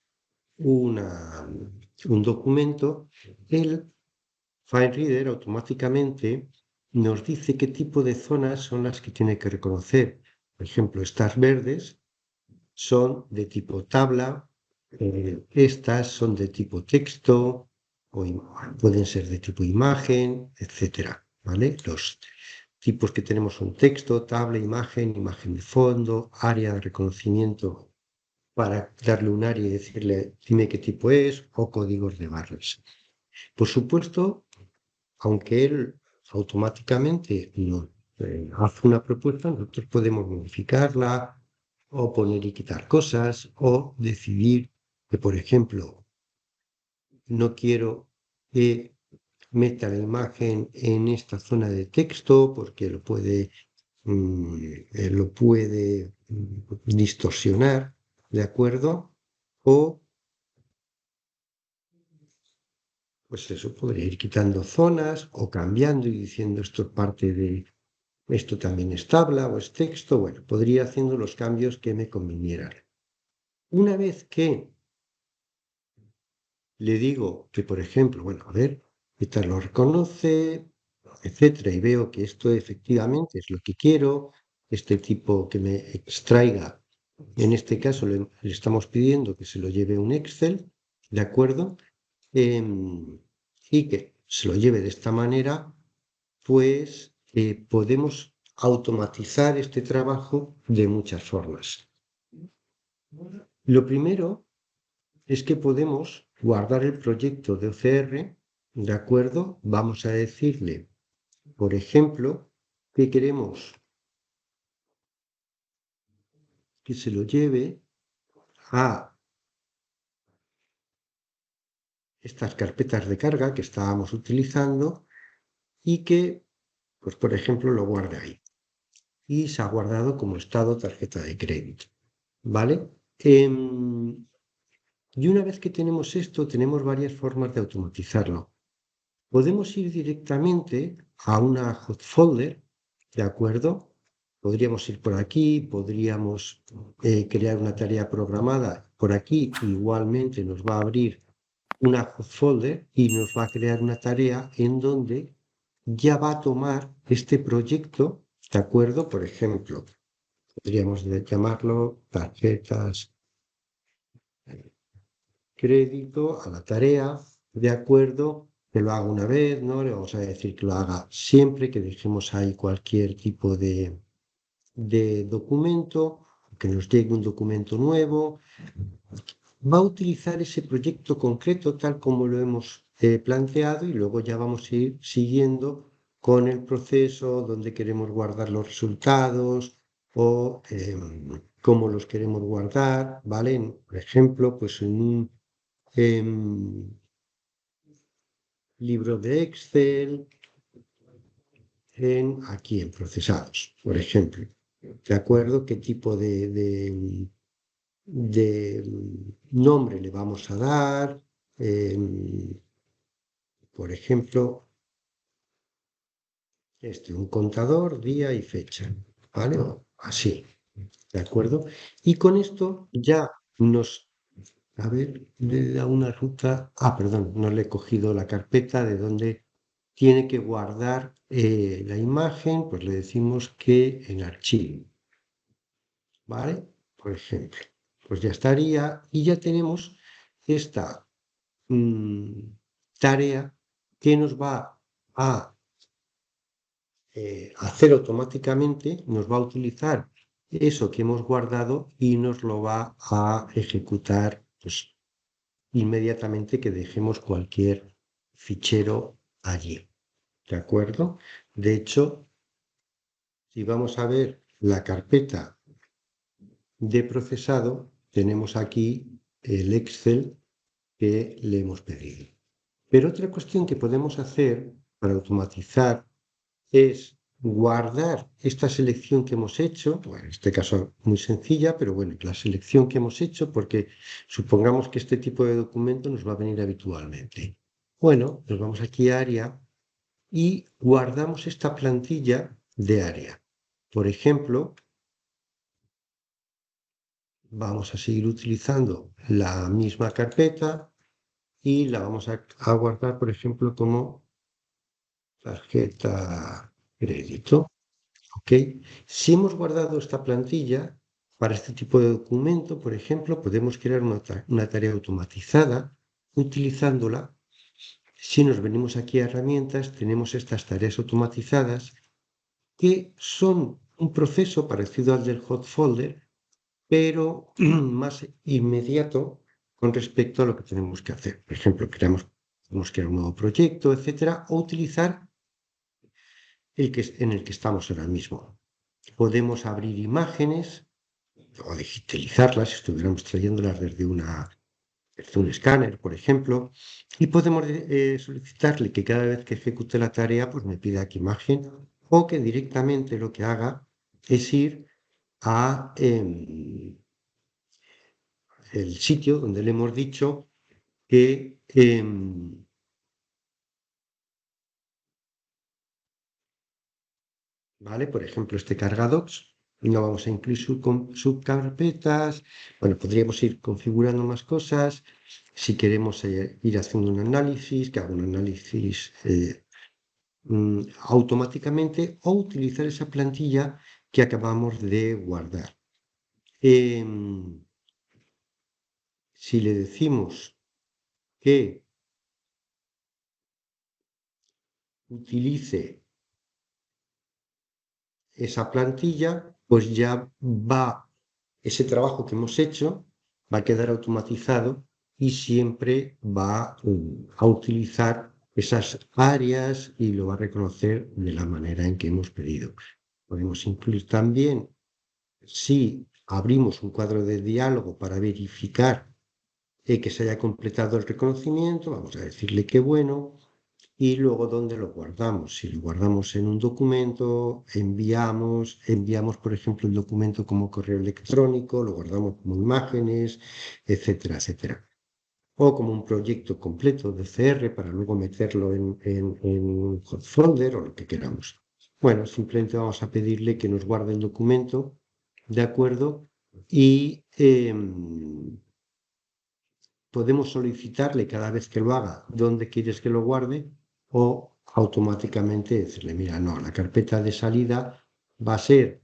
un documento. El FineReader automáticamente nos dice qué tipo de zonas son las que tiene que reconocer. Por ejemplo, estas verdes son de tipo tabla, estas son de tipo texto, o pueden ser de tipo imagen, etcétera, ¿vale? Los tipos que tenemos son texto, tabla, imagen de fondo, área de reconocimiento para darle un área y decirle, dime qué tipo es, o códigos de barras. Por supuesto, aunque él automáticamente nos hace una propuesta, nosotros podemos modificarla o poner y quitar cosas o decidir que, por ejemplo, no quiero que meta la imagen en esta zona de texto porque lo puede distorsionar, ¿de acuerdo? O, pues eso, podría ir quitando zonas o cambiando y diciendo esto es parte de, esto también es tabla o es texto. Bueno, podría haciendo los cambios que me convinieran. Una vez que le digo que, por ejemplo, bueno, a ver, esta lo reconoce, etcétera, y veo que esto efectivamente es lo que quiero, este tipo que me extraiga, en este caso le estamos pidiendo que se lo lleve un Excel, ¿de acuerdo? Y que se lo lleve de esta manera, pues podemos automatizar este trabajo de muchas formas. Lo primero es que podemos guardar el proyecto de OCR, ¿de acuerdo? Vamos a decirle, por ejemplo, que queremos que se lo lleve a estas carpetas de carga que estábamos utilizando y que pues por ejemplo lo guarda ahí. Y se ha guardado como estado tarjeta de crédito, ¿vale? Y una vez que tenemos esto, tenemos varias formas de automatizarlo. Podemos ir directamente a una hot folder, ¿de acuerdo? Podríamos ir por aquí, podríamos crear una tarea programada por aquí. Igualmente nos va a abrir una hot folder y nos va a crear una tarea en donde ya va a tomar este proyecto, ¿de acuerdo? Por ejemplo, podríamos llamarlo tarjetas crédito a la tarea, de acuerdo, que lo haga una vez, ¿no? Le vamos a decir que lo haga siempre, que dejemos ahí cualquier tipo de documento, que nos llegue un documento nuevo. Va a utilizar ese proyecto concreto tal como lo hemos planteado y luego ya vamos a ir siguiendo con el proceso donde queremos guardar los resultados o cómo los queremos guardar, ¿vale? Por ejemplo, pues en un libro de Excel, aquí en procesados, por ejemplo. ¿De acuerdo? ¿Qué tipo de nombre le vamos a dar? Por ejemplo, un contador, día y fecha, ¿vale? O así, ¿de acuerdo? Y con esto ya nos, a ver, le da una ruta, perdón, no le he cogido la carpeta de donde tiene que guardar la imagen, pues le decimos que en archivo, ¿vale? Por ejemplo, pues ya estaría y ya tenemos esta tarea que nos va a hacer automáticamente, nos va a utilizar eso que hemos guardado y nos lo va a ejecutar pues, inmediatamente que dejemos cualquier fichero allí. ¿De acuerdo? De hecho, si vamos a ver la carpeta de procesado, tenemos aquí el Excel que le hemos pedido. Pero otra cuestión que podemos hacer para automatizar es guardar esta selección que hemos hecho, bueno, en este caso muy sencilla, pero bueno, la selección que hemos hecho, porque supongamos que este tipo de documento nos va a venir habitualmente. Bueno, nos vamos aquí a área y guardamos esta plantilla de área. Por ejemplo, vamos a seguir utilizando la misma carpeta y la vamos a guardar, por ejemplo, como tarjeta crédito. ¿Ok? Si hemos guardado esta plantilla, para este tipo de documento, por ejemplo, podemos crear una tarea automatizada utilizándola. Si nos venimos aquí a herramientas, tenemos estas tareas automatizadas que son un proceso parecido al del hot folder, pero más inmediato con respecto a lo que tenemos que hacer. Por ejemplo, podemos crear un nuevo proyecto, etcétera, o utilizar en el que estamos ahora mismo. Podemos abrir imágenes o digitalizarlas si estuviéramos trayéndolas desde un escáner, por ejemplo, y podemos solicitarle que cada vez que ejecute la tarea, pues me pida aquí imagen o que directamente lo que haga es ir a el sitio donde le hemos dicho que ¿vale? Por ejemplo, este cargadocs, y no vamos a incluir subcarpetas. Bueno, podríamos ir configurando más cosas. Si queremos ir haciendo un análisis, que haga un análisis automáticamente o utilizar esa plantilla que acabamos de guardar. Si le decimos que utilice esa plantilla, pues ya ese trabajo que hemos hecho va a quedar automatizado y siempre va a utilizar esas áreas y lo va a reconocer de la manera en que hemos pedido. Podemos incluir también, si abrimos un cuadro de diálogo para verificar que se haya completado el reconocimiento, vamos a decirle que bueno, y luego dónde lo guardamos. Si lo guardamos en un documento, enviamos, por ejemplo, el documento como correo electrónico, lo guardamos como imágenes, etcétera, etcétera. O como un proyecto completo de CR para luego meterlo en un hot folder o lo que queramos. Bueno, simplemente vamos a pedirle que nos guarde el documento, ¿de acuerdo? Y podemos solicitarle cada vez que lo haga dónde quieres que lo guarde o automáticamente decirle, mira, no, la carpeta de salida va a ser,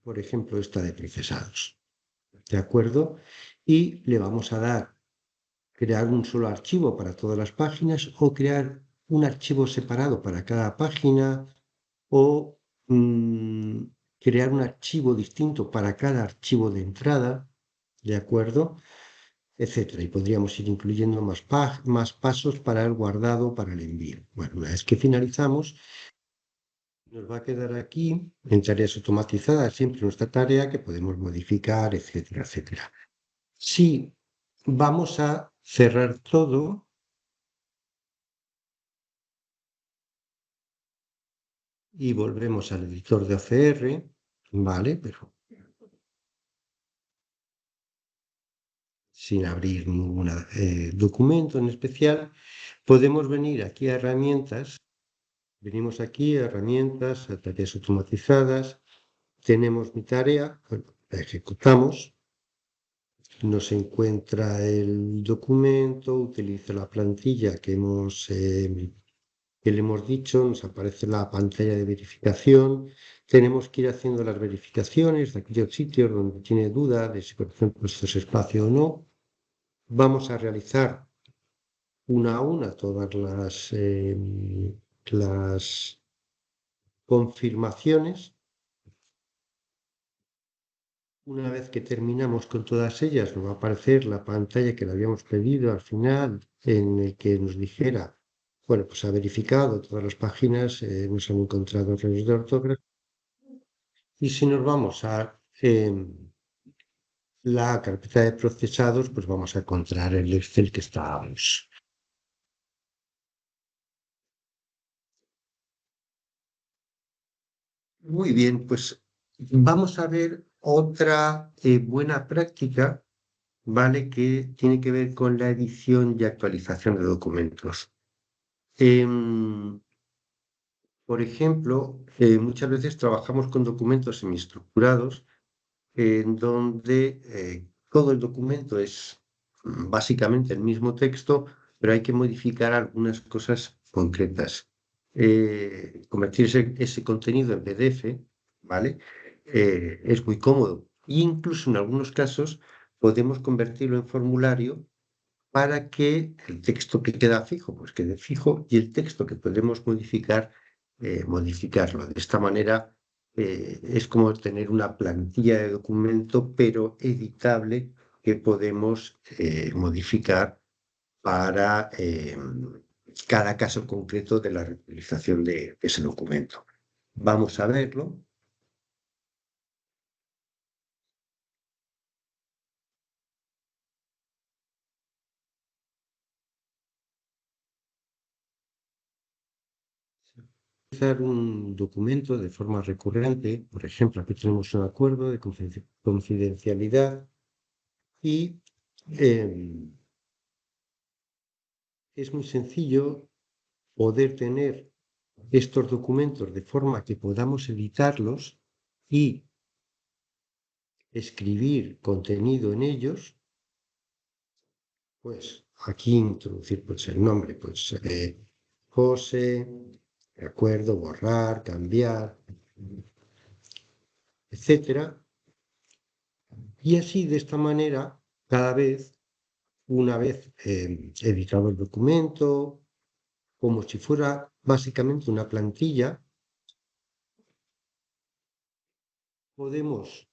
por ejemplo, esta de procesados, ¿de acuerdo? Y le vamos a dar crear un solo archivo para todas las páginas o crear un archivo separado para cada página o crear un archivo distinto para cada archivo de entrada, ¿de acuerdo? Etcétera. Y podríamos ir incluyendo más pasos para el guardado, para el envío. Bueno, una vez que finalizamos, nos va a quedar aquí en tareas automatizadas siempre nuestra tarea que podemos modificar, etcétera, etcétera. Si vamos a cerrar todo y volvemos al editor de OCR, ¿vale? Pero sin abrir ningún documento en especial, podemos venir aquí a herramientas, venimos aquí a herramientas, a tareas automatizadas, tenemos mi tarea, bueno, la ejecutamos, nos encuentra el documento, utiliza la plantilla que le hemos dicho, nos aparece la pantalla de verificación, tenemos que ir haciendo las verificaciones de aquellos sitios donde tiene duda de si, por ejemplo, esto es espacio o no. Vamos a realizar una a una todas las confirmaciones. Una vez que terminamos con todas ellas, nos va a aparecer la pantalla que le habíamos pedido al final, en el que nos dijera, bueno, pues ha verificado todas las páginas, nos han encontrado errores de ortografía. Y si nos vamos a la carpeta de procesados, pues vamos a encontrar el Excel que estábamos. Muy bien, pues vamos a ver otra buena práctica, ¿vale? Que tiene que ver con la edición y actualización de documentos. Em, por ejemplo, muchas veces trabajamos con documentos semiestructurados en donde todo el documento es básicamente el mismo texto, pero hay que modificar algunas cosas concretas. Convertir ese contenido en PDF, ¿vale? Es muy cómodo. E incluso en algunos casos podemos convertirlo en formulario para que el texto que queda fijo, pues quede fijo, y el texto que podemos modificar, modificarlo. De esta manera, es como tener una plantilla de documento, pero editable, que podemos modificar para cada caso concreto de la reutilización de ese documento. Vamos a verlo. Utilizar un documento de forma recurrente, por ejemplo, aquí tenemos un acuerdo de confidencialidad y es muy sencillo poder tener estos documentos de forma que podamos editarlos y escribir contenido en ellos. Pues aquí introducir pues, el nombre, pues José, de acuerdo, borrar, cambiar, etcétera. Y así, de esta manera, cada vez, una vez editado el documento, como si fuera básicamente una plantilla, podemos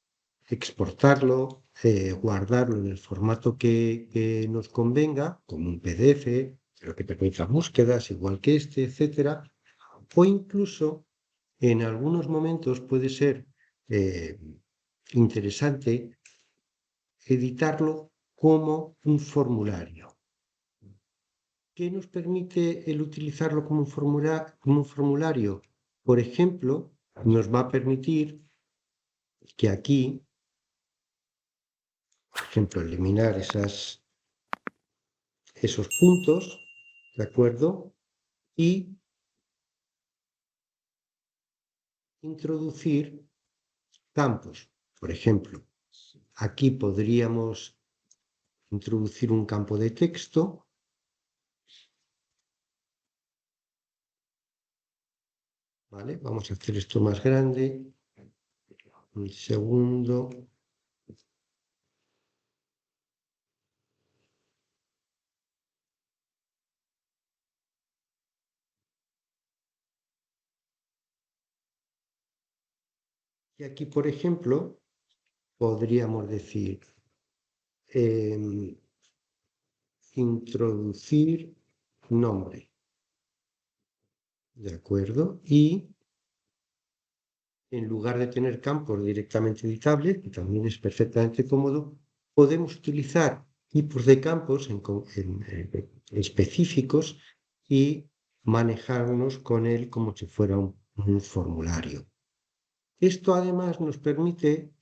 exportarlo, guardarlo en el formato que nos convenga, como un PDF, pero que permita búsquedas igual que este, etcétera. O incluso en algunos momentos puede ser interesante editarlo como un formulario. ¿Qué nos permite el utilizarlo como un formulario? Por ejemplo, nos va a permitir que aquí, por ejemplo, eliminar esos puntos, ¿de acuerdo? Y introducir campos. Por ejemplo, aquí podríamos introducir un campo de texto. ¿Vale? Vamos a hacer esto más grande. Un segundo. Y aquí, por ejemplo, podríamos decir introducir nombre. ¿De acuerdo? Y en lugar de tener campos directamente editables, que también es perfectamente cómodo, podemos utilizar tipos de campos específicos y manejarnos con él como si fuera un formulario. Esto además nos permite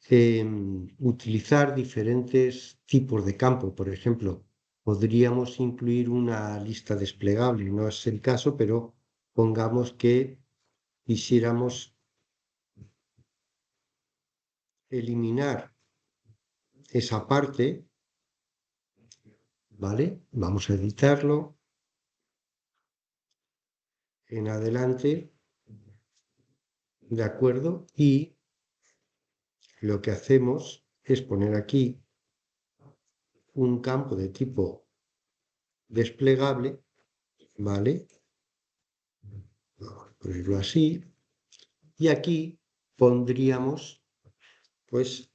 utilizar diferentes tipos de campo. Por ejemplo, podríamos incluir una lista desplegable. No es el caso, pero pongamos que quisiéramos eliminar esa parte, ¿vale? Vamos a editarlo. En adelante, ¿de acuerdo? Y lo que hacemos es poner aquí un campo de tipo desplegable, ¿vale? Vamos a ponerlo así. Y aquí pondríamos, pues,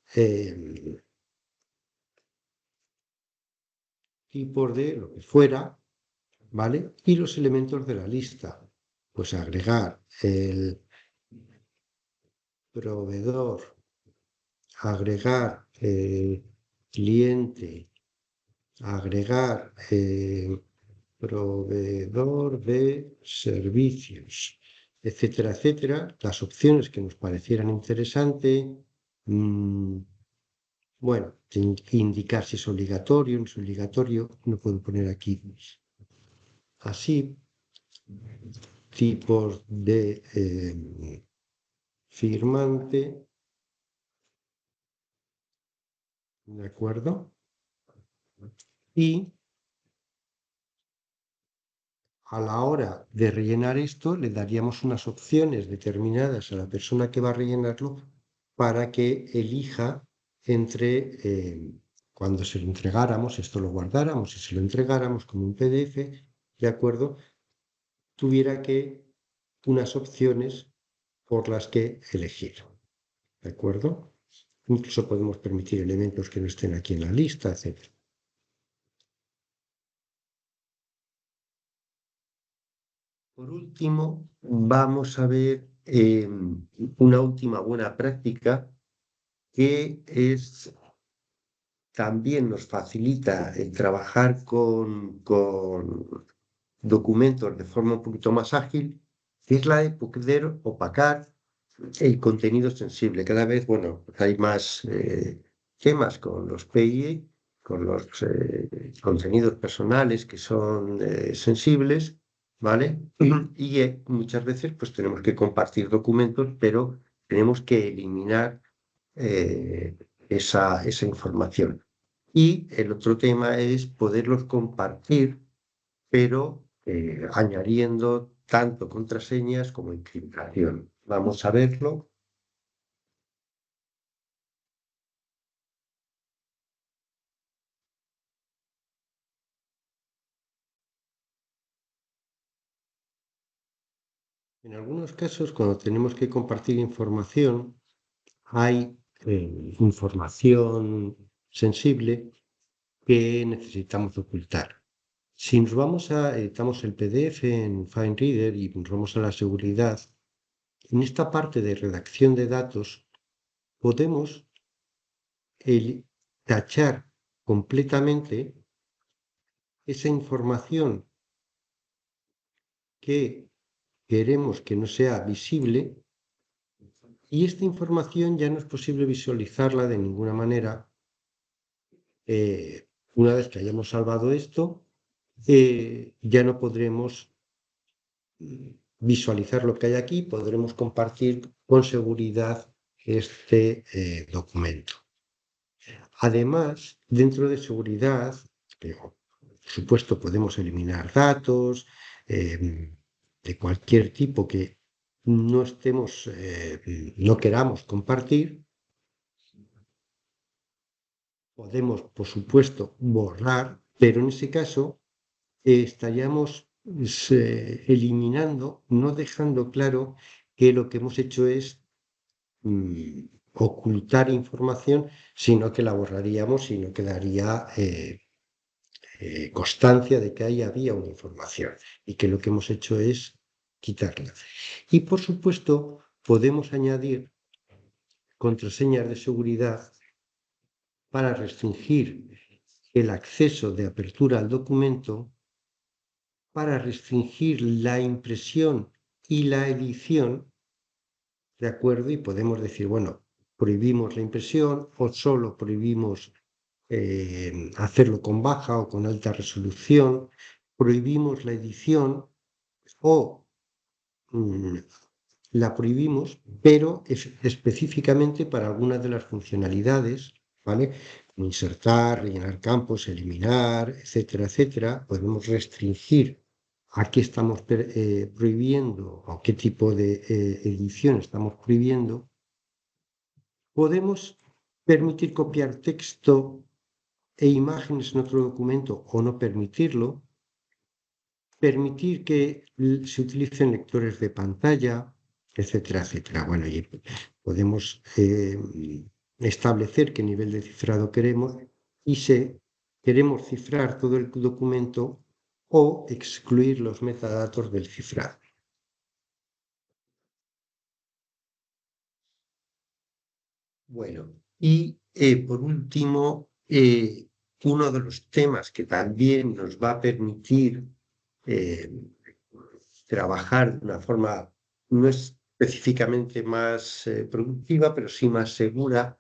tipos de lo que fuera, ¿vale? Y los elementos de la lista. Pues agregar el proveedor, agregar cliente, agregar proveedor de servicios, etcétera, etcétera, las opciones que nos parecieran interesantes, bueno, indicar si es obligatorio, no es obligatorio, no puedo poner aquí así, tipos de firmante, ¿de acuerdo? Y a la hora de rellenar esto, le daríamos unas opciones determinadas a la persona que va a rellenarlo para que elija entre, cuando se lo entregáramos, esto lo guardáramos y se lo entregáramos como un PDF, ¿de acuerdo? Tuviera que unas opciones por las que elegir, ¿de acuerdo? Incluso podemos permitir elementos que no estén aquí en la lista, etc. Por último, vamos a ver una última buena práctica que también nos facilita el trabajar con documentos de forma un poquito más ágil, que es la de poder opacar el contenido sensible. Cada vez, bueno, hay más temas con los PIE, con los contenidos personales que son sensibles, ¿vale? Y muchas veces pues tenemos que compartir documentos, pero tenemos que eliminar esa información. Y el otro tema es poderlos compartir, pero añadiendo tanto contraseñas como encriptación. Vamos a verlo. En algunos casos, cuando tenemos que compartir información, hay información sensible que necesitamos ocultar. Si nos editamos el PDF en FineReader y nos vamos a la seguridad, en esta parte de redacción de datos podemos tachar completamente esa información que queremos que no sea visible, y esta información ya no es posible visualizarla de ninguna manera. Una vez que hayamos salvado esto, ya no podremos visualizar lo que hay aquí, podremos compartir con seguridad este documento. Además, dentro de seguridad, por supuesto, podemos eliminar datos de cualquier tipo que no estemos, no queramos compartir. Podemos, por supuesto, borrar, pero en ese caso estaríamos eliminando, no dejando claro que lo que hemos hecho es ocultar información, sino que la borraríamos y no quedaría constancia de que ahí había una información y que lo que hemos hecho es quitarla. Y por supuesto, podemos añadir contraseñas de seguridad para restringir el acceso de apertura al documento, para restringir la impresión y la edición, ¿de acuerdo? Y podemos decir, bueno, prohibimos la impresión o solo prohibimos hacerlo con baja o con alta resolución, prohibimos la edición o la prohibimos, pero específicamente para algunas de las funcionalidades, ¿vale? Como insertar, rellenar campos, eliminar, etcétera, etcétera. Podemos restringir a qué estamos prohibiendo o qué tipo de edición estamos prohibiendo. Podemos permitir copiar texto e imágenes en otro documento o no permitirlo. Permitir que se utilicen lectores de pantalla, etcétera, etcétera. Bueno, y podemos establecer qué nivel de cifrado queremos y si queremos cifrar todo el documento o excluir los metadatos del cifrado. Bueno, y por último, uno de los temas que también nos va a permitir trabajar de una forma no específicamente más productiva, pero sí más segura,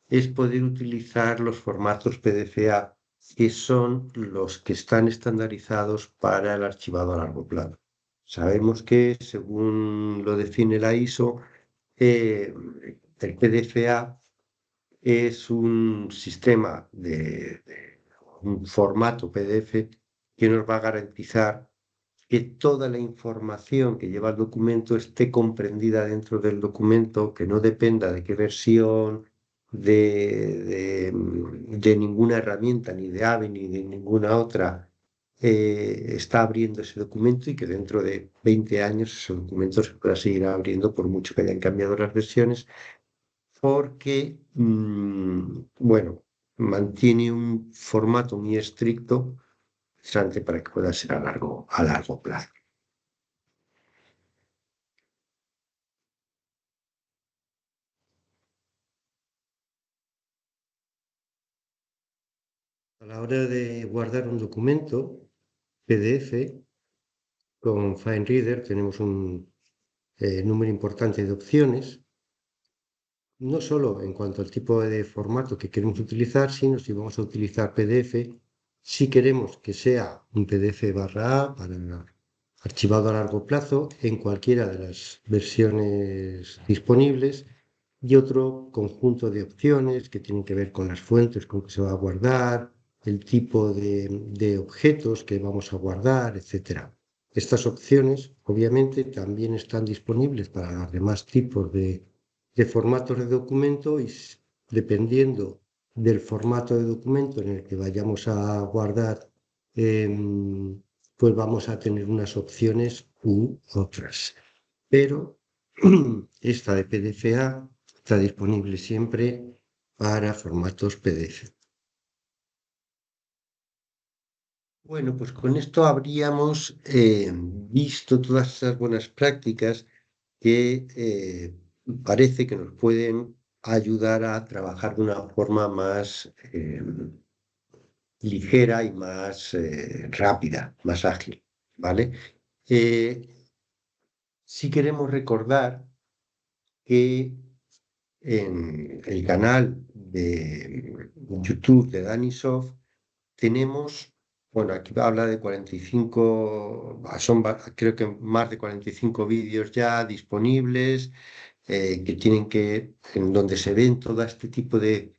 es poder utilizar los formatos PDFA, que son los que están estandarizados para el archivado a largo plazo. Sabemos que, según lo define la ISO, el PDFA es un sistema un formato PDF que nos va a garantizar que toda la información que lleva el documento esté comprendida dentro del documento, que no dependa de qué versión, de ninguna herramienta, ni de AVE, ni de ninguna otra, está abriendo ese documento y que dentro de 20 años ese documento se pueda seguir abriendo por mucho que hayan cambiado las versiones, porque, bueno, mantiene un formato muy estricto para que pueda ser a largo plazo. A la hora de guardar un documento PDF con FineReader tenemos un número importante de opciones, no solo en cuanto al tipo de formato que queremos utilizar, sino si vamos a utilizar PDF, si queremos que sea un PDF /A para archivado a largo plazo en cualquiera de las versiones disponibles, y otro conjunto de opciones que tienen que ver con las fuentes con que se va a guardar, el tipo de objetos que vamos a guardar, etc. Estas opciones, obviamente, también están disponibles para los demás tipos de formatos de documento y dependiendo del formato de documento en el que vayamos a guardar, pues vamos a tener unas opciones u otras. Pero esta de PDFA está disponible siempre para formatos PDF. Bueno, pues con esto habríamos visto todas esas buenas prácticas que parece que nos pueden ayudar a trabajar de una forma ligera y más rápida, más ágil, ¿vale? Eh, sí queremos recordar que en el canal de YouTube de Danisoft tenemos, bueno, aquí habla de 45, creo que más de 45 vídeos ya disponibles, que tienen en donde se ven todo este tipo de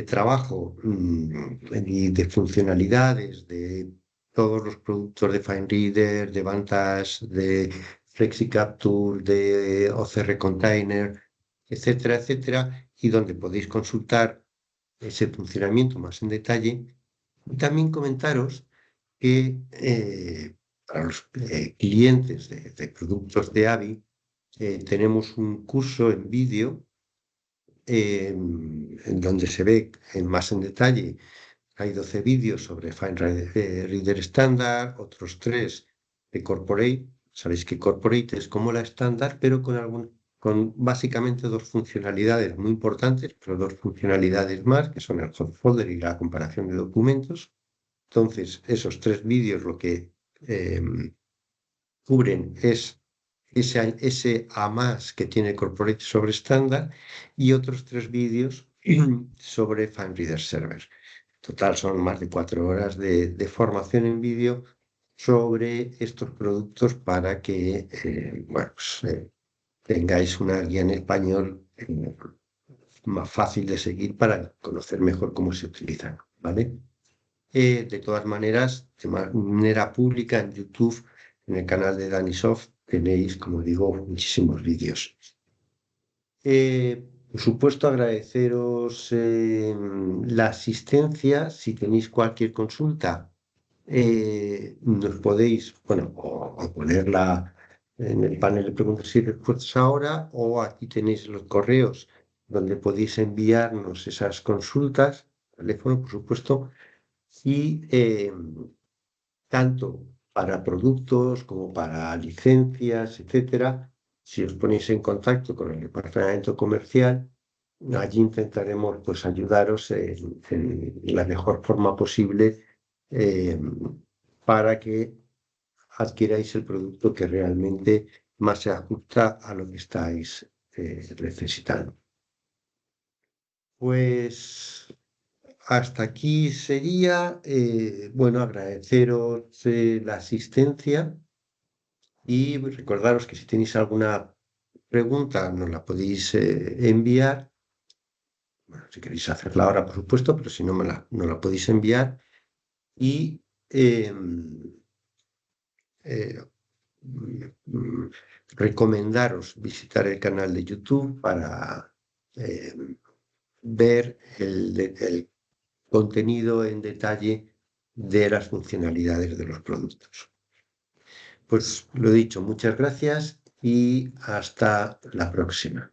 trabajo y de funcionalidades de todos los productos de FineReader, de Vantage, de FlexiCapture, de OCR Container, etcétera, etcétera, y donde podéis consultar ese funcionamiento más en detalle. Y también comentaros que para los clientes de productos de AVI tenemos un curso en vídeo en donde se ve más en detalle. Hay 12 vídeos sobre FineReader estándar, otros 3 de Corporate. Sabéis que Corporate es como la estándar, pero con básicamente dos funcionalidades muy importantes, pero dos funcionalidades más, que son el hot folder y la comparación de documentos. Entonces, esos 3 vídeos lo que cubren es ese A más que tiene Corporate sobre estándar y otros 3 vídeos sobre FineReader Server. Total, son más de 4 horas de formación en vídeo sobre estos productos para que bueno, pues, tengáis una guía en español más fácil de seguir para conocer mejor cómo se utilizan, ¿vale? De todas maneras, de manera pública en YouTube, en el canal de Danisoft, tenéis, como digo, muchísimos vídeos. Por supuesto, agradeceros la asistencia. Si tenéis cualquier consulta, nos podéis, bueno, o ponerla en el panel de preguntas y respuestas ahora, o aquí tenéis los correos donde podéis enviarnos esas consultas, teléfono, por supuesto, y tanto para productos como para licencias, etcétera. Si os ponéis en contacto con el departamento comercial, allí intentaremos pues ayudaros en la mejor forma posible eh, para que adquiráis el producto que realmente más se ajusta a lo que estáis necesitando. Pues hasta aquí sería, bueno, agradeceros la asistencia y recordaros que si tenéis alguna pregunta nos la podéis enviar. Bueno, si queréis hacerla ahora, por supuesto, pero si no, nos la podéis enviar y eh, eh, mm, recomendaros visitar el canal de YouTube para eh, ver el contenido en detalle de las funcionalidades de los productos. Pues lo dicho, muchas gracias y hasta la próxima.